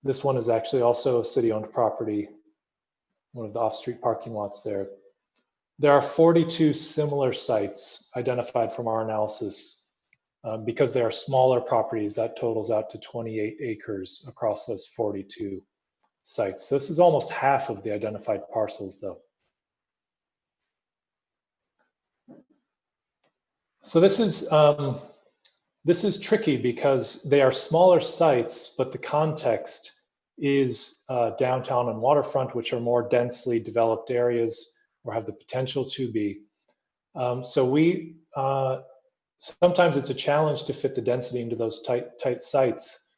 This one is actually also a city-owned property, one of the off-street parking lots there. There are 42 similar sites identified from our analysis. Because they are smaller properties, that totals out to 28 acres across those 42 sites. So this is almost half of the identified parcels, though. So this is tricky because they are smaller sites, but the context is downtown and waterfront, which are more densely developed areas or have the potential to be. Sometimes it's a challenge to fit the density into those tight sites,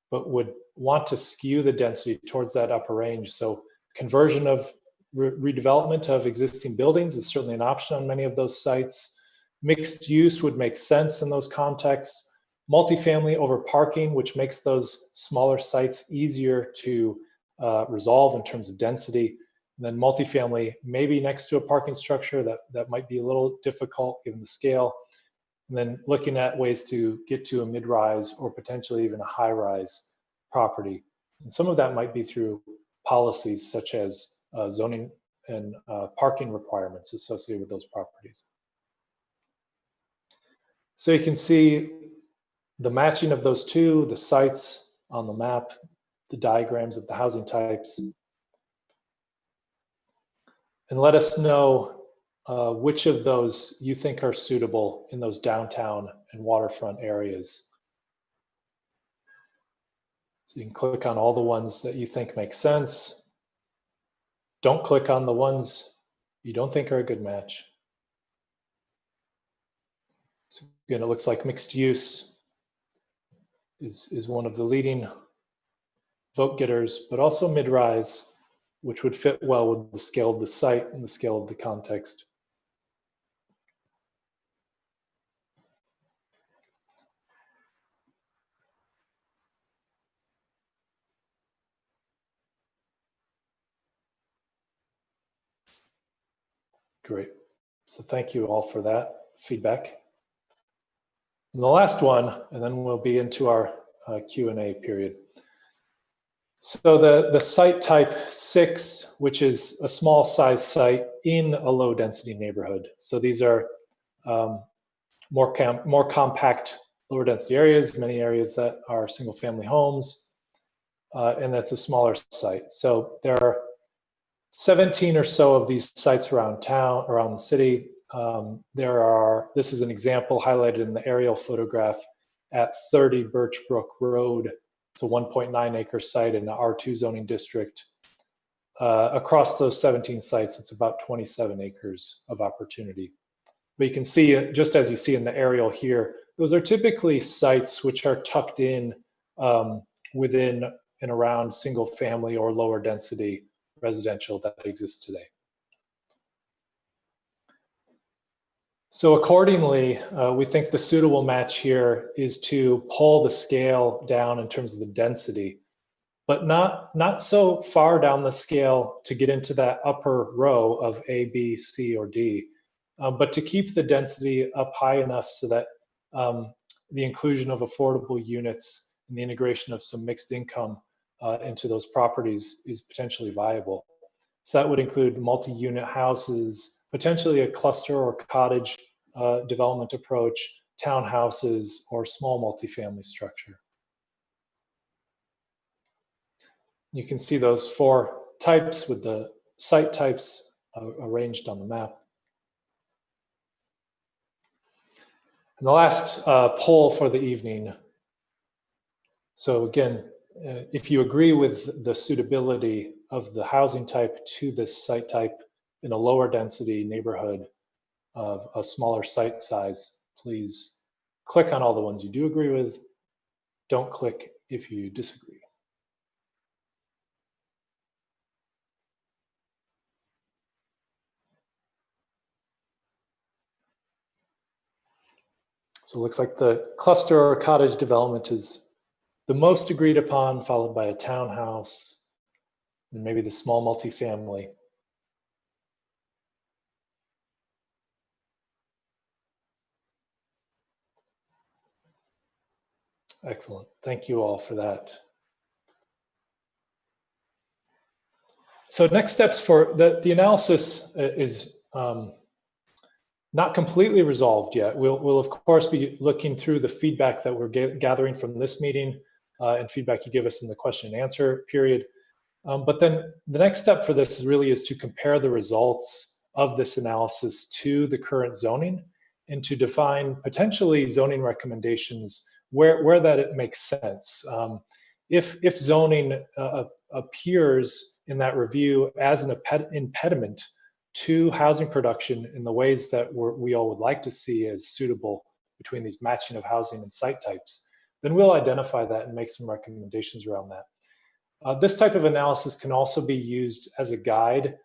but would want to skew the density towards that upper range. So conversion of redevelopment of existing buildings is certainly an option on many of those sites. Mixed use would make sense in those contexts. Multifamily over parking, which makes those smaller sites easier to resolve in terms of density. And then multifamily, maybe next to a parking structure, that might be a little difficult given the scale. And then looking at ways to get to a mid-rise or potentially even a high-rise property. And some of that might be through policies such as zoning and parking requirements associated with those properties. So you can see the matching of those two, the sites on the map, the diagrams of the housing types. And let us know which of those you think are suitable in those downtown and waterfront areas. So you can click on all the ones that you think make sense. Don't click on the ones you don't think are a good match. So again, it looks like mixed use is one of the leading vote getters, but also mid-rise, which would fit well with the scale of the site and the scale of the context. Great. So thank you all for that feedback. And the last one, and then we'll be into our Q&A period. So the site type 6, which is a small size site in a low density neighborhood. So these are more compact, lower density areas, many areas that are single family homes, and that's a smaller site. So there are 17 or so of these sites around town, around the city. This is an example highlighted in the aerial photograph at 30 Birch Brook Road. It's a 1.9 acre site in the R2 zoning district. Across those 17 sites, it's about 27 acres of opportunity. But you can see, just as you see in the aerial here, those are typically sites which are tucked in within and around single family or lower density residential that exists today. So accordingly, we think the suitable match here is to pull the scale down in terms of the density, but not so far down the scale to get into that upper row of A, B, C, or D, but to keep the density up high enough so that the inclusion of affordable units and the integration of some mixed income into those properties is potentially viable. So that would include multi-unit houses, potentially a cluster or cottage development approach, townhouses, or small multifamily structure. You can see those 4 types with the site types arranged on the map. And the last poll for the evening. So again, if you agree with the suitability of the housing type to this site type in a lower density neighborhood of a smaller site size, please click on all the ones you do agree with. Don't click if you disagree. So it looks like the cluster or cottage development is the most agreed upon, followed by a townhouse, and maybe the small multifamily. Excellent. Thank you all for that. So next steps for the analysis is not completely resolved yet. We'll of course be looking through the feedback that we're gathering from this meeting and feedback you give us in the question and answer period. But then the next step for this really is to compare the results of this analysis to the current zoning and to define potentially zoning recommendations where that it makes sense. If zoning appears in that review as an impediment to housing production in the ways that we all would like to see as suitable between these matching of housing and site types, then we'll identify that and make some recommendations around that. This type of analysis can also be used as a guide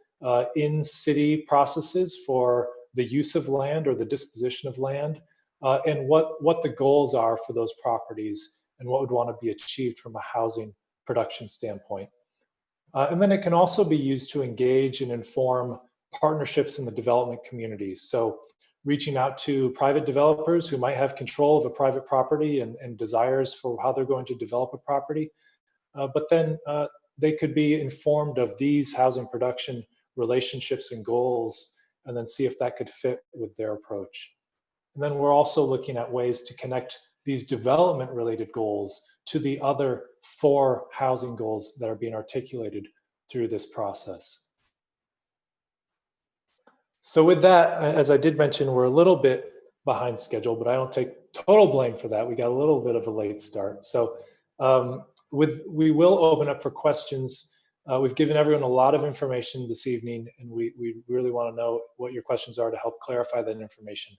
in city processes for the use of land or the disposition of land, and what the goals are for those properties and what would want to be achieved from a housing production standpoint. And then it can also be used to engage and inform partnerships in the development community. So reaching out to private developers who might have control of a private property and desires for how they're going to develop a property. But then they could be informed of these housing production relationships and goals, and then see if that could fit with their approach. And then we're also looking at ways to connect these development related goals to the other 4 housing goals that are being articulated through this process. So with that, as I did mention, we're a little bit behind schedule, but I don't take total blame for that. We got a little bit of a late start. So we will open up for questions. We've given everyone a lot of information this evening, and we really want to know what your questions are to help clarify that information.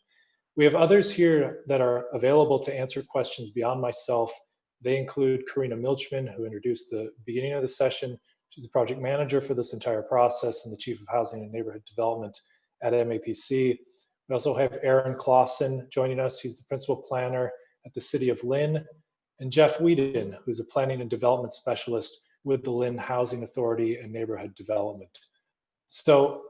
We have others here that are available to answer questions beyond myself. They include Karina Milchman, who introduced the beginning of the session. She's the project manager for this entire process and the chief of housing and neighborhood development at MAPC. We also have Aaron Clausen joining us. He's the principal planner at the city of Lynn, and Jeff Whedon, who's a planning and development specialist with the Lynn Housing Authority and Neighborhood Development. So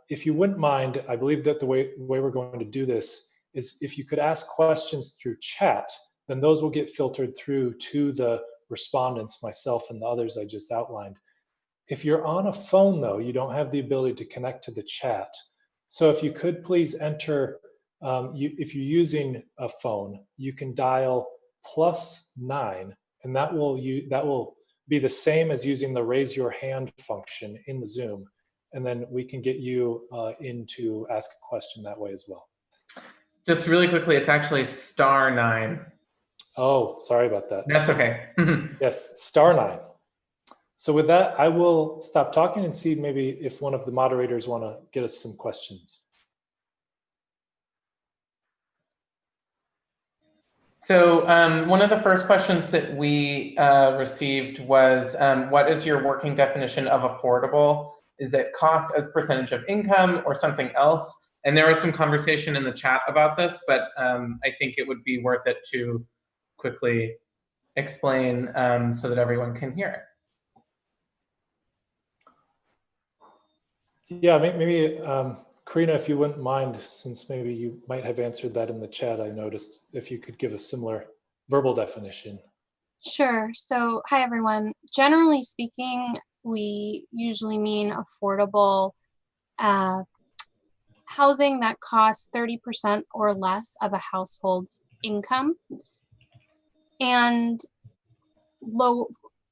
if you wouldn't mind, I believe that the way we're going to do this is if you could ask questions through chat, then those will get filtered through to the respondents, myself and the others I just outlined. If you're on a phone though, you don't have the ability to connect to the chat. So if you could please enter, if you're using a phone, you can dial +9, and that will be the same as using the raise your hand function in the Zoom. And then we can get you in to ask a question that way as well. Just really quickly, it's actually *9. Oh, sorry about that. That's okay. Yes, *9. So with that, I will stop talking and see maybe if one of the moderators want to get us some questions. So one of the first questions that we received was, what is your working definition of affordable? Is it cost as percentage of income or something else? And there was some conversation in the chat about this, but I think it would be worth it to quickly explain so that everyone can hear it. Yeah, maybe Karina, if you wouldn't mind, since maybe you might have answered that in the chat, I noticed, if you could give a similar verbal definition. Sure. So, hi everyone. Generally speaking, we usually mean affordable housing that costs 30% or less of a household's income, and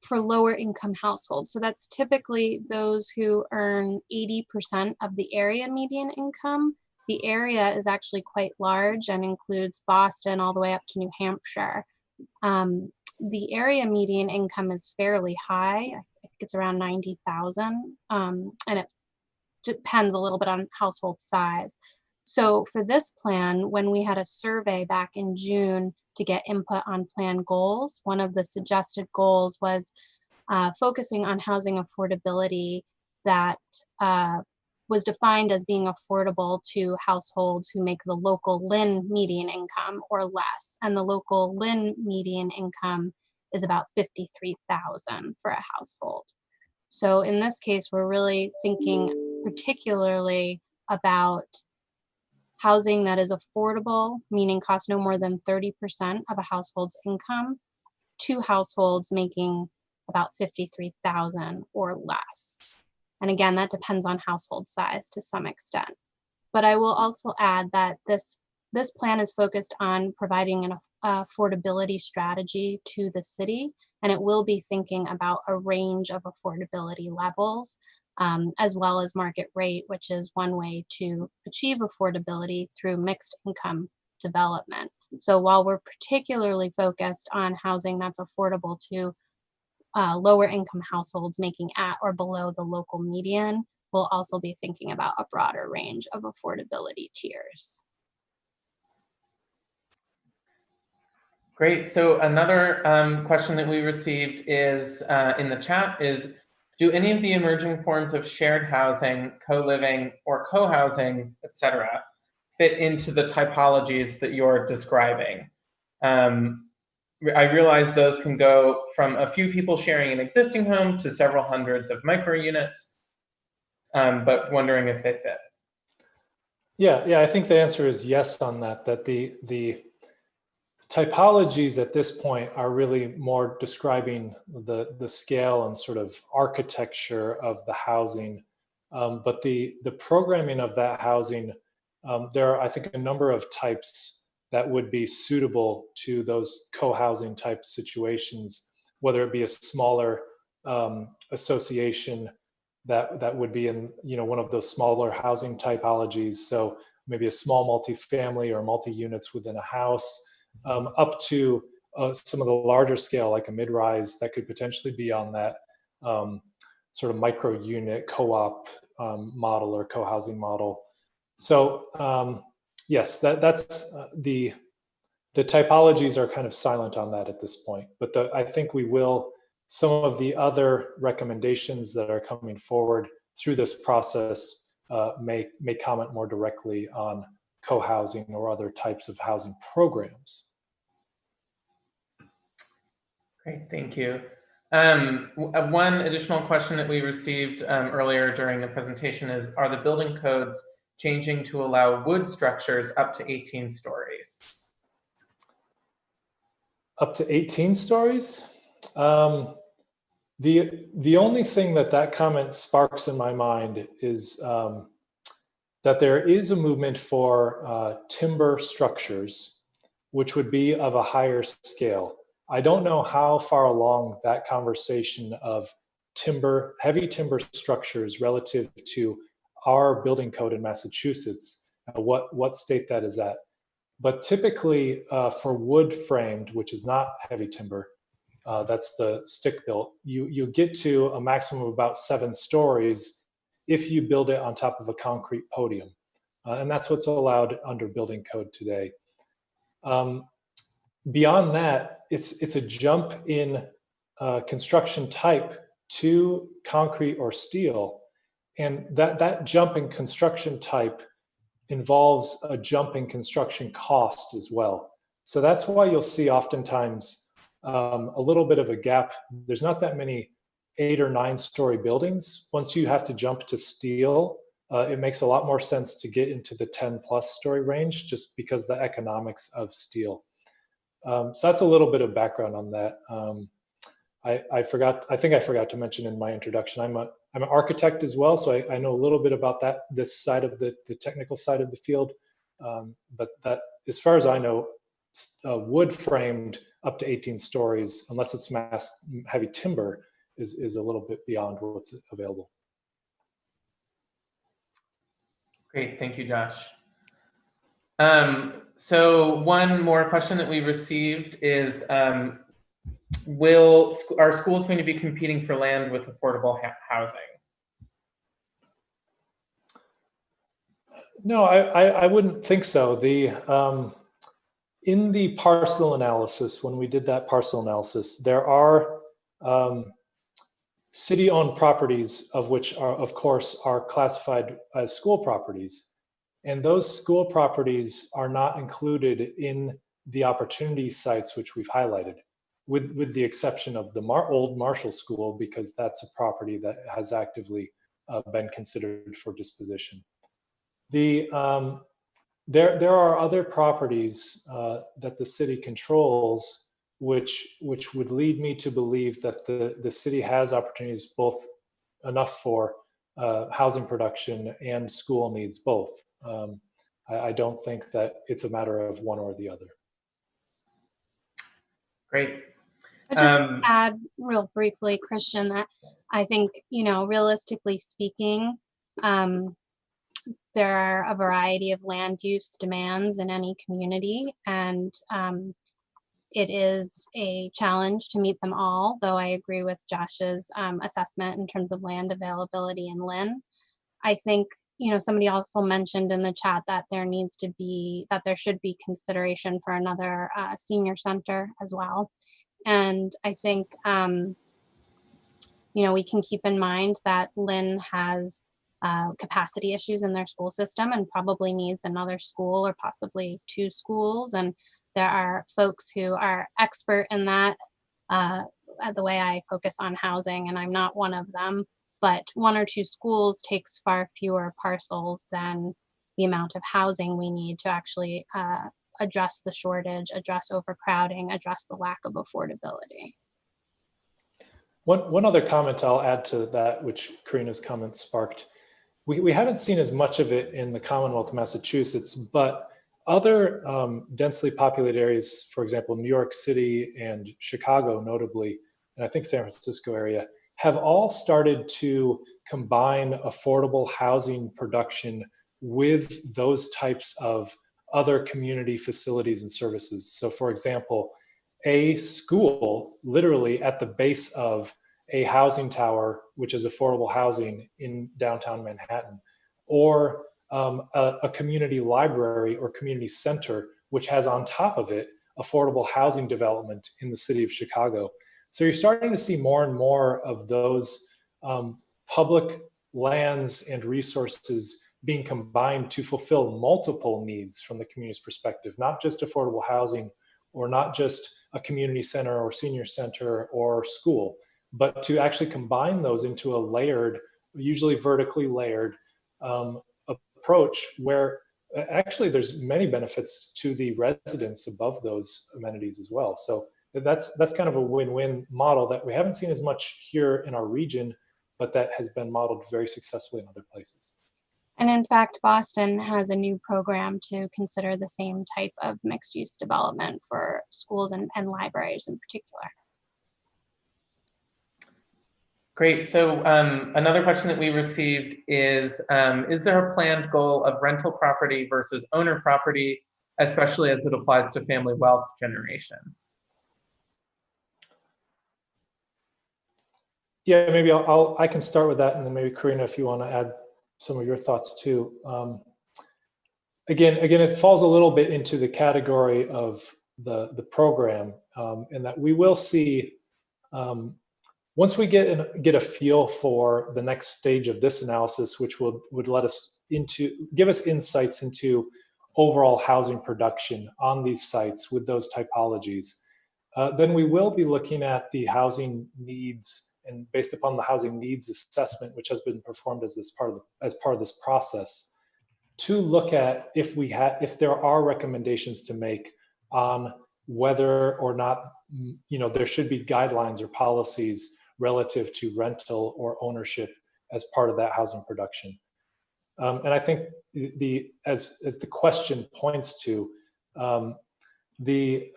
for lower income households. So that's typically those who earn 80% of the area median income. The area is actually quite large and includes Boston all the way up to New Hampshire. The area median income is fairly high. I think it's around 90,000, and it depends a little bit on household size. So for this plan, when we had a survey back in June to get input on plan goals, one of the suggested goals was focusing on housing affordability that was defined as being affordable to households who make the local Lynn median income or less. And the local Lynn median income is about $53,000 for a household. So in this case, we're really thinking particularly about housing that is affordable, meaning costs no more than 30% of a household's income, to households making about $53,000 or less. And again, that depends on household size to some extent. But I will also add that this plan is focused on providing an affordability strategy to the city, and it will be thinking about a range of affordability levels, as well as market rate, which is one way to achieve affordability through mixed income development. So while we're particularly focused on housing that's affordable to lower income households making at or below the local median, we'll also be thinking about a broader range of affordability tiers. Great. So another question that we received is in the chat is, do any of the emerging forms of shared housing, co-living, or co-housing, et cetera, fit into the typologies that you're describing? I realize those can go from a few people sharing an existing home to several hundreds of micro units, but wondering if they fit. Yeah, I think the answer is yes on that, that the typologies at this point are really more describing the scale and sort of architecture of the housing But the programming of that housing, there are, I think, a number of types that would be suitable to those co-housing type situations, whether it be a smaller association that would be in, you know, one of those smaller housing typologies. So maybe a small multifamily or multi-units within a house, up to some of the larger scale, like a mid-rise that could potentially be on that sort of micro unit co-op model or co-housing model. So yes, that's the typologies are kind of silent on that at this point, but I think we will, some of the other recommendations that are coming forward through this process may comment more directly on co-housing or other types of housing programs. Great, thank you. One additional question that we received earlier during the presentation is, are the building codes changing to allow wood structures up to 18 stories? Up to 18 stories? The only thing that comment sparks in my mind is that there is a movement for timber structures, which would be of a higher scale. I don't know how far along that conversation of timber, heavy timber structures relative to our building code in Massachusetts, what state that is at. But typically for wood framed, which is not heavy timber, that's the stick built, you get to a maximum of about 7 stories if you build it on top of a concrete podium. And that's what's allowed under building code today. Beyond that, it's a jump in construction type to concrete or steel. And that jump in construction type involves a jump in construction cost as well. So that's why you'll see oftentimes a little bit of a gap. There's not that many 8 or 9 story buildings. Once you have to jump to steel, it makes a lot more sense to get into the 10+ story range, just because the economics of steel. So that's a little bit of background on that. I think I forgot to mention in my introduction, I'm an architect as well, so I know a little bit about this side of the technical side of the field. But that, as far as I know, wood framed up to 18 stories, unless it's mass heavy timber, is a little bit beyond what's available. Great, thank you, Josh. So one more question that we received is, are schools going to be competing for land with affordable housing? No, I wouldn't think so. In the parcel analysis, when we did that parcel analysis, there are city-owned properties, of which are, of course, are classified as school properties. And those school properties are not included in the opportunity sites which we've highlighted, with the exception of the old Marshall School, because that's a property that has actively been considered for disposition. There are other properties that the city controls, which would lead me to believe that the city has opportunities both enough for housing production and school needs both. I don't think that it's a matter of one or the other. Great. I'll just add real briefly, Christian, that I think, realistically speaking, there are a variety of land use demands in any community, and it is a challenge to meet them all, though I agree with Josh's assessment in terms of land availability in Lynn. I think, somebody also mentioned in the chat that there should be consideration for another senior center as well. And I think, we can keep in mind that Lynn has capacity issues in their school system and probably needs another school or possibly 2 schools. And there are folks who are expert in that, the way I focus on housing, and I'm not one of them, but 1 or 2 schools takes far fewer parcels than the amount of housing we need to actually address the shortage, address overcrowding, address the lack of affordability. One other comment I'll add to that, which Karina's comment sparked, we haven't seen as much of it in the Commonwealth of Massachusetts, but other densely populated areas, for example, New York City and Chicago notably, and I think San Francisco area, have all started to combine affordable housing production with those types of other community facilities and services. So for example, a school literally at the base of a housing tower, which is affordable housing in downtown Manhattan, or a community library or community center, which has on top of it affordable housing development in the city of Chicago. So you're starting to see more and more of those public lands and resources being combined to fulfill multiple needs from the community's perspective, not just affordable housing or not just a community center or senior center or school, but to actually combine those into a layered, usually vertically layered approach where actually there's many benefits to the residents above those amenities as well. So that's kind of a win-win model that we haven't seen as much here in our region, but that has been modeled very successfully in other places. And in fact, Boston has a new program to consider the same type of mixed-use development for schools and libraries in particular. Great. So another question that we received is there a planned goal of rental property versus owner property, especially as it applies to family wealth generation? Yeah, maybe I can start with that, and then maybe Karina, if you want to add some of your thoughts too. Again, it falls a little bit into the category of the program, in that we will see once we get a feel for the next stage of this analysis, which would give us insights into overall housing production on these sites with those typologies. Then we will be looking at the housing needs, and based upon the housing needs assessment, which has been performed as part of this process, to look at if there are recommendations to make on whether or not there should be guidelines or policies relative to rental or ownership as part of that housing production. And I think as the question points to, the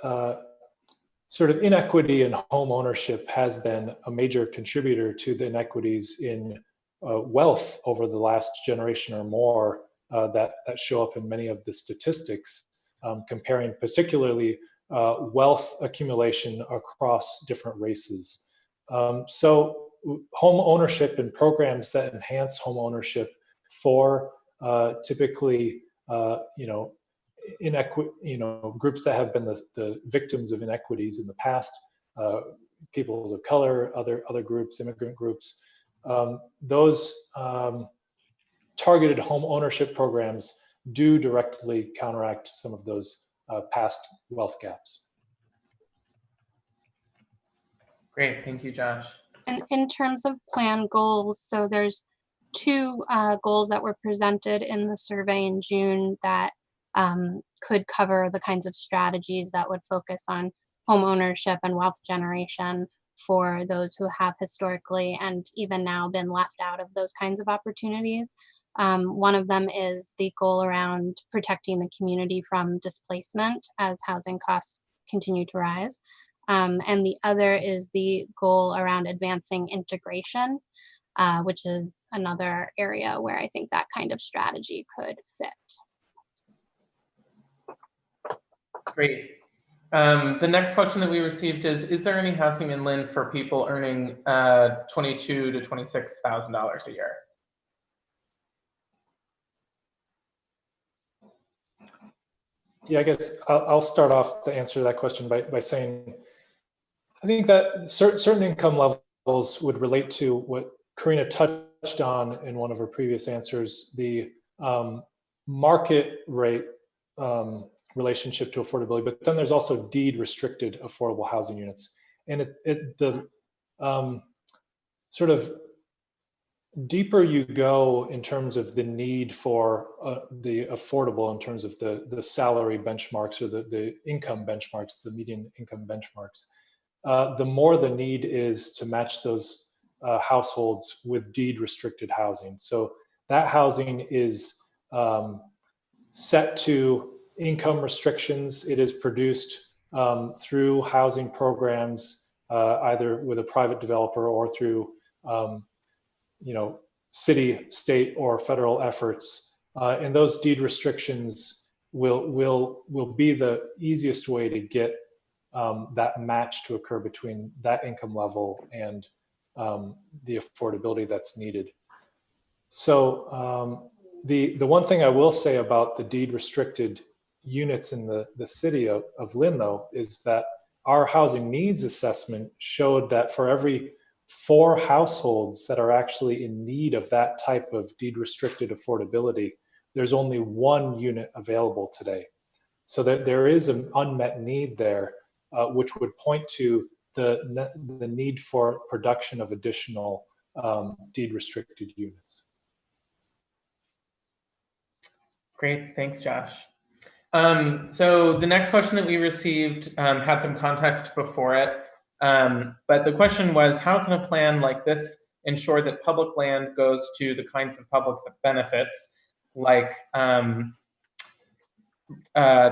sort of inequity in home ownership has been a major contributor to the inequities in wealth over the last generation or more that show up in many of the statistics, comparing particularly wealth accumulation across different races. So home ownership and programs that enhance home ownership for typically groups that have been the victims of inequities in the past, people of color, other groups, immigrant groups, those targeted home ownership programs do directly counteract some of those past wealth gaps. Great, thank you, Josh. And in terms of plan goals, so there's two goals that were presented in the survey in June that could cover the kinds of strategies that would focus on home ownership and wealth generation for those who have historically and even now been left out of those kinds of opportunities. One of them is the goal around protecting the community from displacement as housing costs continue to rise. And the other is the goal around advancing integration, which is another area where I think that kind of strategy could fit. Great. The next question that we received is there any housing in Lynn for people earning $22,000 to $26,000 a year? Yeah, I guess I'll start off the answer to that question by saying, I think that certain income levels would relate to what Karina touched on in one of her previous answers, the market rate relationship to affordability, but then there's also deed restricted affordable housing units. And the sort of deeper you go in terms of the need for the affordable, in terms of the salary benchmarks or the income benchmarks, the median income benchmarks, the more the need is to match those households with deed restricted housing. So that housing is set to income restrictions. It is produced through housing programs, either with a private developer or through city, state, or federal efforts. And those deed restrictions will be the easiest way to get that match to occur between that income level and the affordability that's needed. So the one thing I will say about the deed restricted units in the city of Lynn, though, is that our housing needs assessment showed that for every 4 households that are actually in need of that type of deed restricted affordability, there's only 1 unit available today. So that there is an unmet need there, which would point to the need for production of additional deed restricted units. Great, thanks, Josh. So the next question that we received had some context before it, but the question was, how can a plan like this ensure that public land goes to the kinds of public benefits like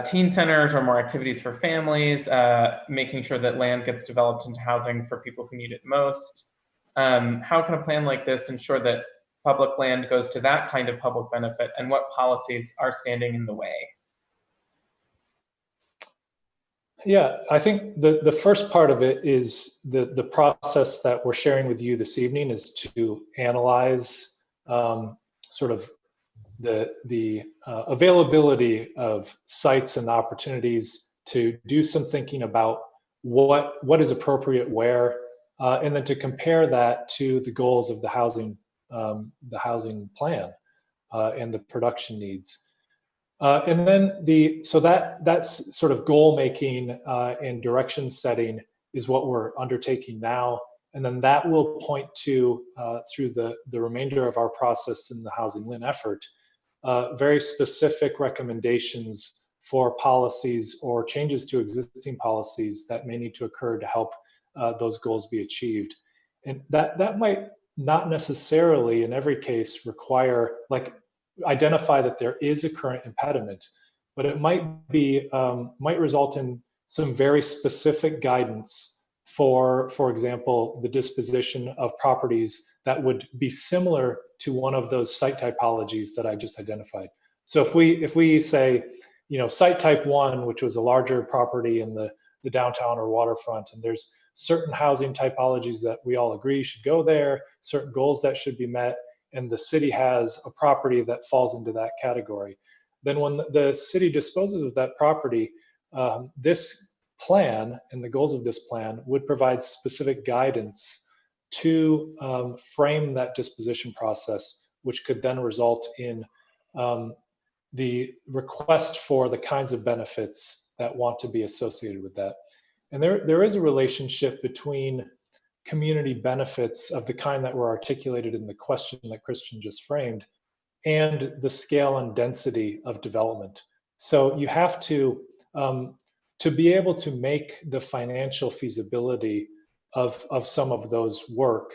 teen centers or more activities for families, making sure that land gets developed into housing for people who need it most? How can a plan like this ensure that public land goes to that kind of public benefit, and what policies are standing in the way? Yeah, I think the first part of it is the process that we're sharing with you this evening is to analyze sort of the availability of sites and opportunities to do some thinking about what is appropriate where, and then to compare that to the goals of the housing plan and the production needs. And then so that's sort of goal making and direction setting is what we're undertaking now. And then that will point to, through the remainder of our process in the Housing Lynn effort, very specific recommendations for policies or changes to existing policies that may need to occur to help those goals be achieved. And that might not necessarily in every case require, like, identify that there is a current impediment, but it might result in some very specific guidance for example, the disposition of properties that would be similar to one of those site typologies that I just identified. So if we say, site type 1, which was a larger property in the downtown or waterfront, and there's certain housing typologies that we all agree should go there, certain goals that should be met, and the city has a property that falls into that category, then when the city disposes of that property, this plan and the goals of this plan would provide specific guidance to frame that disposition process, which could then result in the request for the kinds of benefits that want to be associated with that. And there is a relationship between community benefits of the kind that were articulated in the question that Christian just framed and the scale and density of development. So you have to be able to make the financial feasibility of some of those work,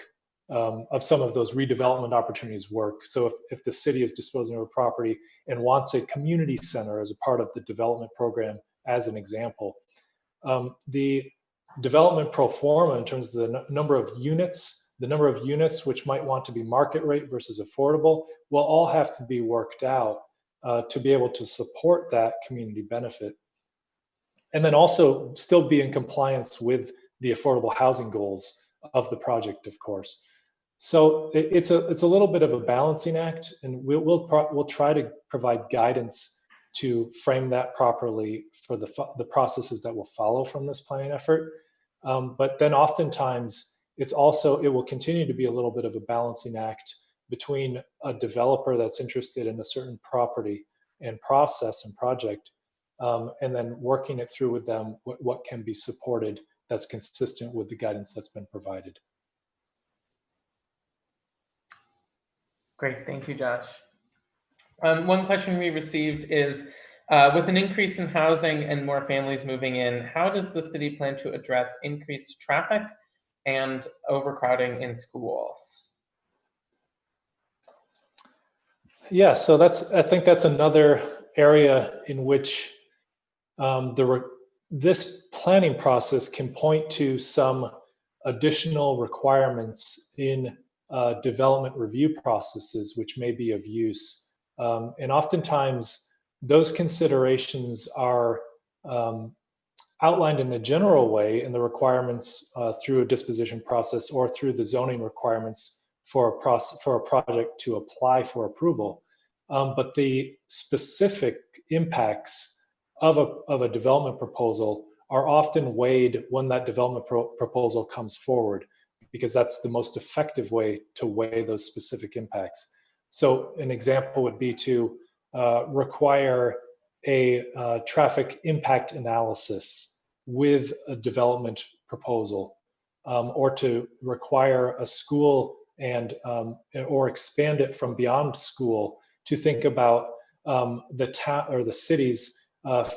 of some of those redevelopment opportunities work. So if the city is disposing of a property and wants a community center as a part of the development program, as an example, the development pro forma in terms of the number of units which might want to be market rate versus affordable will all have to be worked out to be able to support that community benefit. And then also still be in compliance with the affordable housing goals of the project, of course. So it's a little bit of a balancing act, and we'll try to provide guidance to frame that properly for the processes that will follow from this planning effort. But then oftentimes it will continue to be a little bit of a balancing act between a developer that's interested in a certain property and process and project, and then working it through with them, what can be supported that's consistent with the guidance that's been provided. Great, thank you, Josh. One question we received is, with an increase in housing and more families moving in, how does the city plan to address increased traffic and overcrowding in schools? Yeah, so I think that's another area in which this planning process can point to some additional requirements in development review processes, which may be of use. And oftentimes, those considerations are outlined in a general way in the requirements through a disposition process or through the zoning requirements for a project to apply for approval. But the specific impacts of a development proposal are often weighed when that development proposal comes forward, because that's the most effective way to weigh those specific impacts. So an example would be to require a traffic impact analysis with a development proposal, or to require a school or expand it from beyond school to think about the town or the city's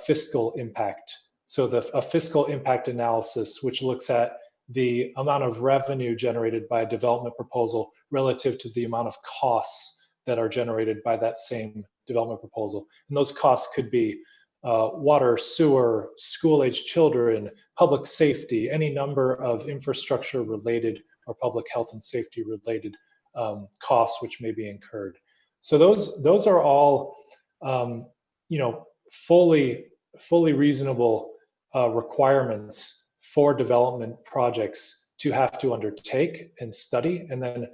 fiscal impact. So a fiscal impact analysis, which looks at the amount of revenue generated by a development proposal relative to the amount of costs that are generated by that same development proposal. And those costs could be water, sewer, school-age children, public safety, any number of infrastructure related or public health and safety related costs which may be incurred. So those are all fully reasonable requirements for development projects to have to undertake and study, and then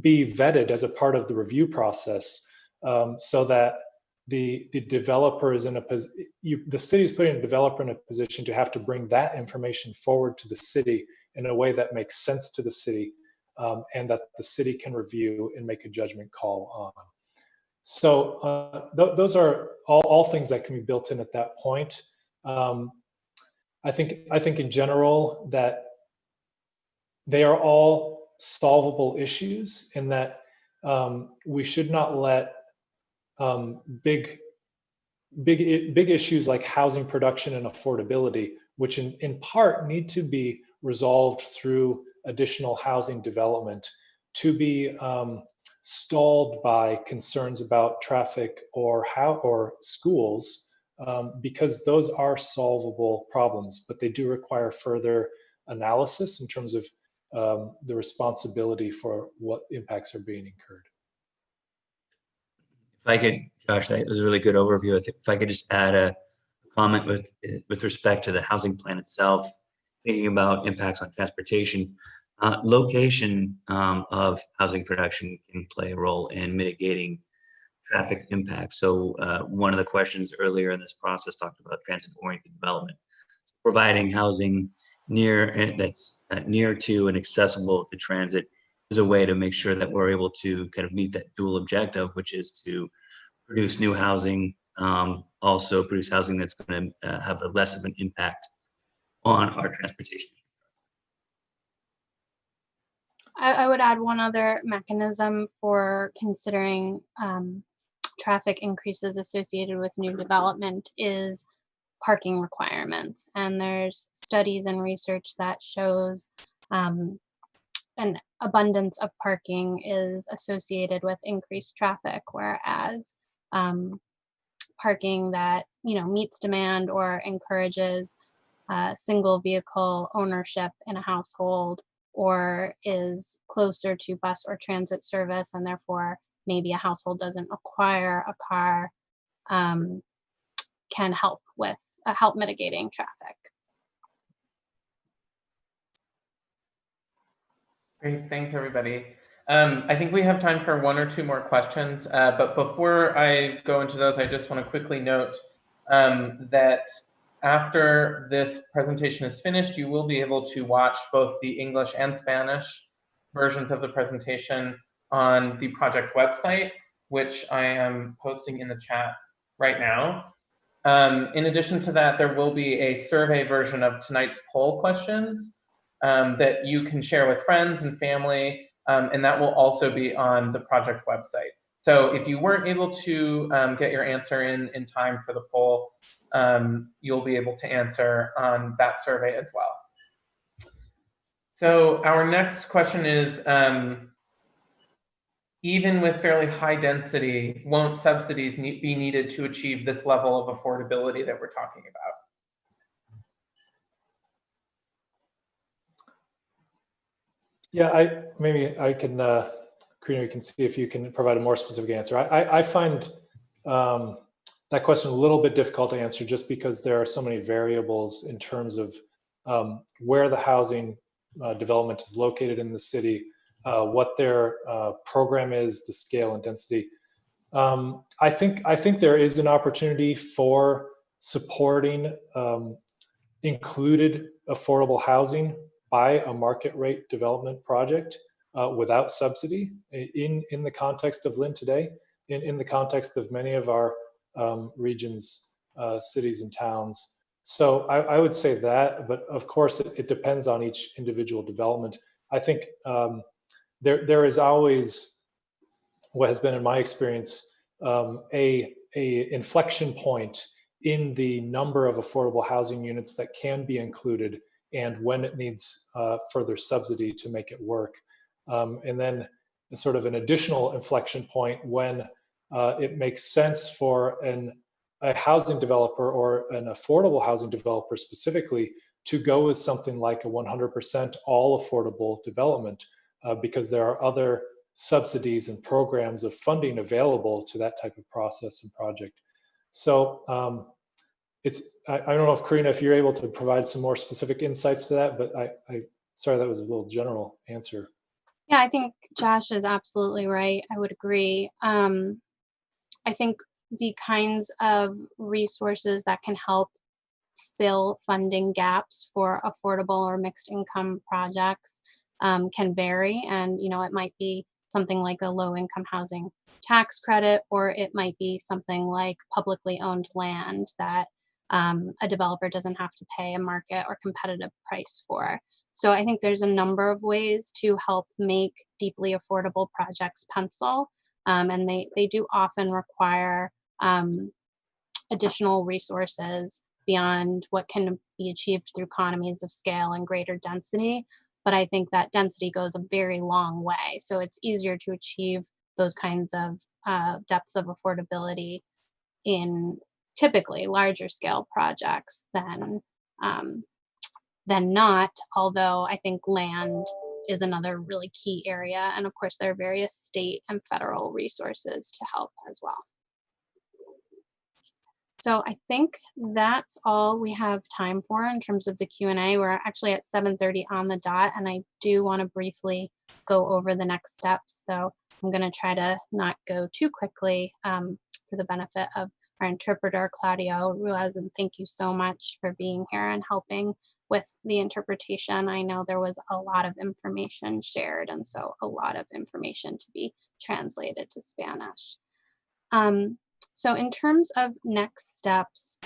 be vetted as a part of the review process, so that the developer is the city is putting a developer in a position to have to bring that information forward to the city in a way that makes sense to the city, and that the city can review and make a judgment call on. So those are all things that can be built in at that point. I think in general that they are all solvable issues, in that we should not let big issues like housing production and affordability, which in part need to be resolved through additional housing development, to be stalled by concerns about traffic or schools, because those are solvable problems, but they do require further analysis in terms of the responsibility for what impacts are being incurred. If I could, Josh, that was a really good overview. I think if I could just add a comment with respect to the housing plan itself, thinking about impacts on transportation, location of housing production can play a role in mitigating traffic impacts. So one of the questions earlier in this process talked about transit-oriented development. So providing housing that's near to and accessible to transit is a way to make sure that we're able to kind of meet that dual objective, which is to produce new housing, also produce housing that's going to have a less of an impact on our transportation. I would add one other mechanism for considering traffic increases associated with new development is parking requirements. And there's studies and research that shows an abundance of parking is associated with increased traffic, whereas parking that meets demand or encourages single vehicle ownership in a household, or is closer to bus or transit service, and therefore maybe a household doesn't require a car, can help mitigating traffic. Great, thanks everybody. I think we have time for one or two more questions, but before I go into those, I just want to quickly note that after this presentation is finished, you will be able to watch both the English and Spanish versions of the presentation on the project website, which I am posting in the chat right now. In addition to that, there will be a survey version of tonight's poll questions that you can share with friends and family, and that will also be on the project website. So if you weren't able to get your answer in time for the poll, you'll be able to answer on that survey as well. So our next question is, even with fairly high density, won't subsidies be needed to achieve this level of affordability that we're talking about? Yeah, maybe I can, Karina, you can see if you can provide a more specific answer. I find that question a little bit difficult to answer just because there are so many variables in terms of where the housing development is located in the city, what their program is, the scale and density. I think there is an opportunity for supporting included affordable housing by a market rate development project without subsidy in the context of Lynn today, in the context of many of our regions, cities and towns. So I would say that, but of course it depends on each individual development. I think there is always, what has been in my experience, a inflection point in the number of affordable housing units that can be included and when it needs further subsidy to make it work. And then sort of an additional inflection point when it makes sense for a housing developer or an affordable housing developer specifically to go with something like a 100% all affordable development because there are other subsidies and programs of funding available to that type of process and project. So I don't know if Karina, if you're able to provide some more specific insights to that, but I sorry, that was a little general answer. Yeah, I think Josh is absolutely right. I would agree. I think the kinds of resources that can help fill funding gaps for affordable or mixed income projects can vary. And, it might be something like a low income housing tax credit, or it might be something like publicly owned land that a developer doesn't have to pay a market or competitive price for. So I think there's a number of ways to help make deeply affordable projects pencil. And they do often require additional resources beyond what can be achieved through economies of scale and greater density. But I think that density goes a very long way. So it's easier to achieve those kinds of depths of affordability in typically larger scale projects than not, although I think land is another really key area. And of course, there are various state and federal resources to help as well. So I think that's all we have time for in terms of the Q&A. We're actually at 7:30 on the dot, and I do want to briefly go over the next steps. So I'm going to try to not go too quickly for the benefit of our interpreter, Claudio Ruiz, and thank you so much for being here and helping with the interpretation. I know there was a lot of information shared, and so a lot of information to be translated to Spanish. So in terms of next steps,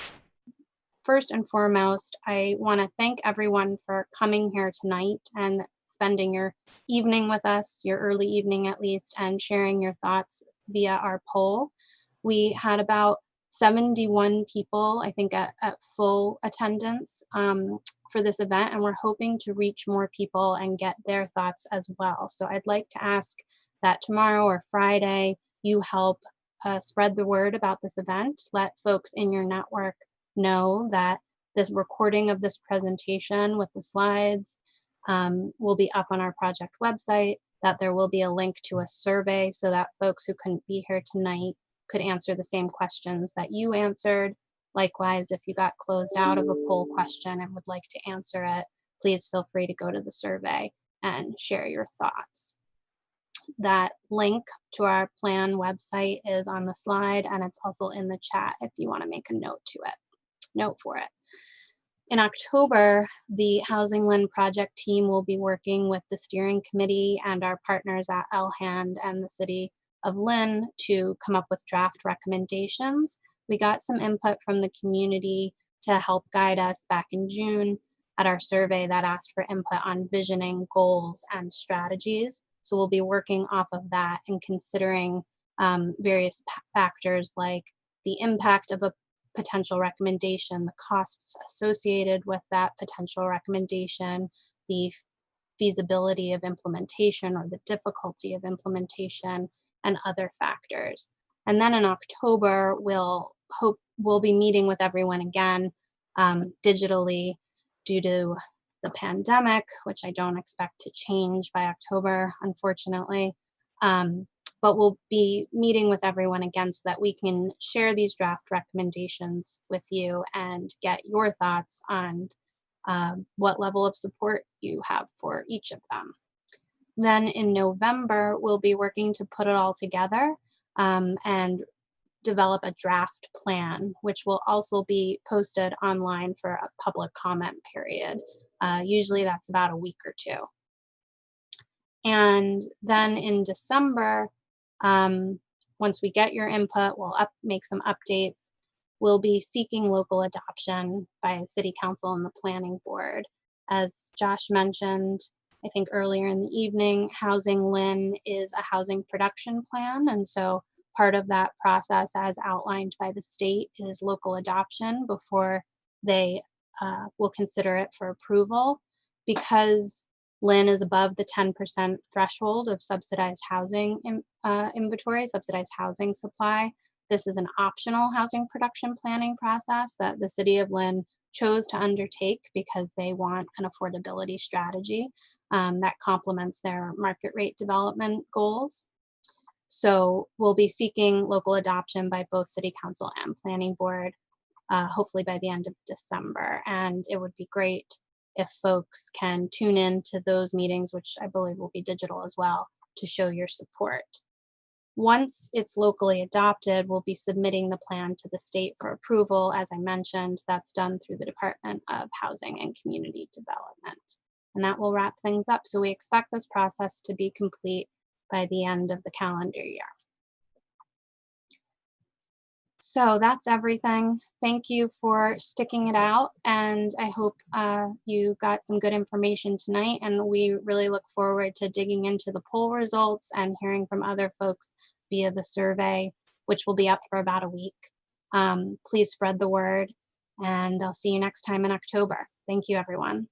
first and foremost, I want to thank everyone for coming here tonight and spending your evening with us, your early evening at least, and sharing your thoughts via our poll. We had about 71 people, I think, at full attendance for this event, and we're hoping to reach more people and get their thoughts as well. So I'd like to ask that tomorrow or Friday, you help spread the word about this event. Let folks in your network know that this recording of this presentation with the slides will be up on our project website, that there will be a link to a survey so that folks who couldn't be here tonight could answer the same questions that you answered. Likewise, if you got closed out of a poll question and would like to answer it, please feel free to go to the survey and share your thoughts. That link to our plan website is on the slide, and it's also in the chat if you want to make a note for it. In October, the Housing Lynn project team will be working with the steering committee and our partners at LHAND and the City of Lynn to come up with draft recommendations. We got some input from the community to help guide us back in June at our survey that asked for input on visioning, goals, and strategies. So we'll be working off of that and considering various factors like the impact of a potential recommendation, the costs associated with that potential recommendation, the feasibility of implementation or the difficulty of implementation, and other factors. And then in October, we'll be meeting with everyone again digitally due to the pandemic, which I don't expect to change by October, unfortunately. But we'll be meeting with everyone again so that we can share these draft recommendations with you and get your thoughts on what level of support you have for each of them. Then in November, we'll be working to put it all together and develop a draft plan, which will also be posted online for a public comment period. Usually that's about a week or two. And then in December, once we get your input, we'll make some updates. We'll be seeking local adoption by City Council and the Planning Board. As Josh mentioned, I think earlier in the evening, Housing Lynn is a housing production plan. And so part of that process, as outlined by the state, is local adoption before they will consider it for approval. Because Lynn is above the 10% threshold of subsidized housing inventory, subsidized housing supply, this is an optional housing production planning process that the City of Lynn chose to undertake because they want an affordability strategy that complements their market rate development goals. So we'll be seeking local adoption by both City Council and Planning Board, hopefully by the end of December. And it would be great if folks can tune in to those meetings, which I believe will be digital as well, to show your support. Once it's locally adopted, we'll be submitting the plan to the state for approval. As I mentioned, that's done through the Department of Housing and Community Development. And that will wrap things up. So we expect this process to be complete by the end of the calendar year. So that's everything. Thank you for sticking it out, and I hope you got some good information tonight, and we really look forward to digging into the poll results and hearing from other folks via the survey, which will be up for about a week. Please spread the word, and I'll see you next time in October. Thank you, everyone.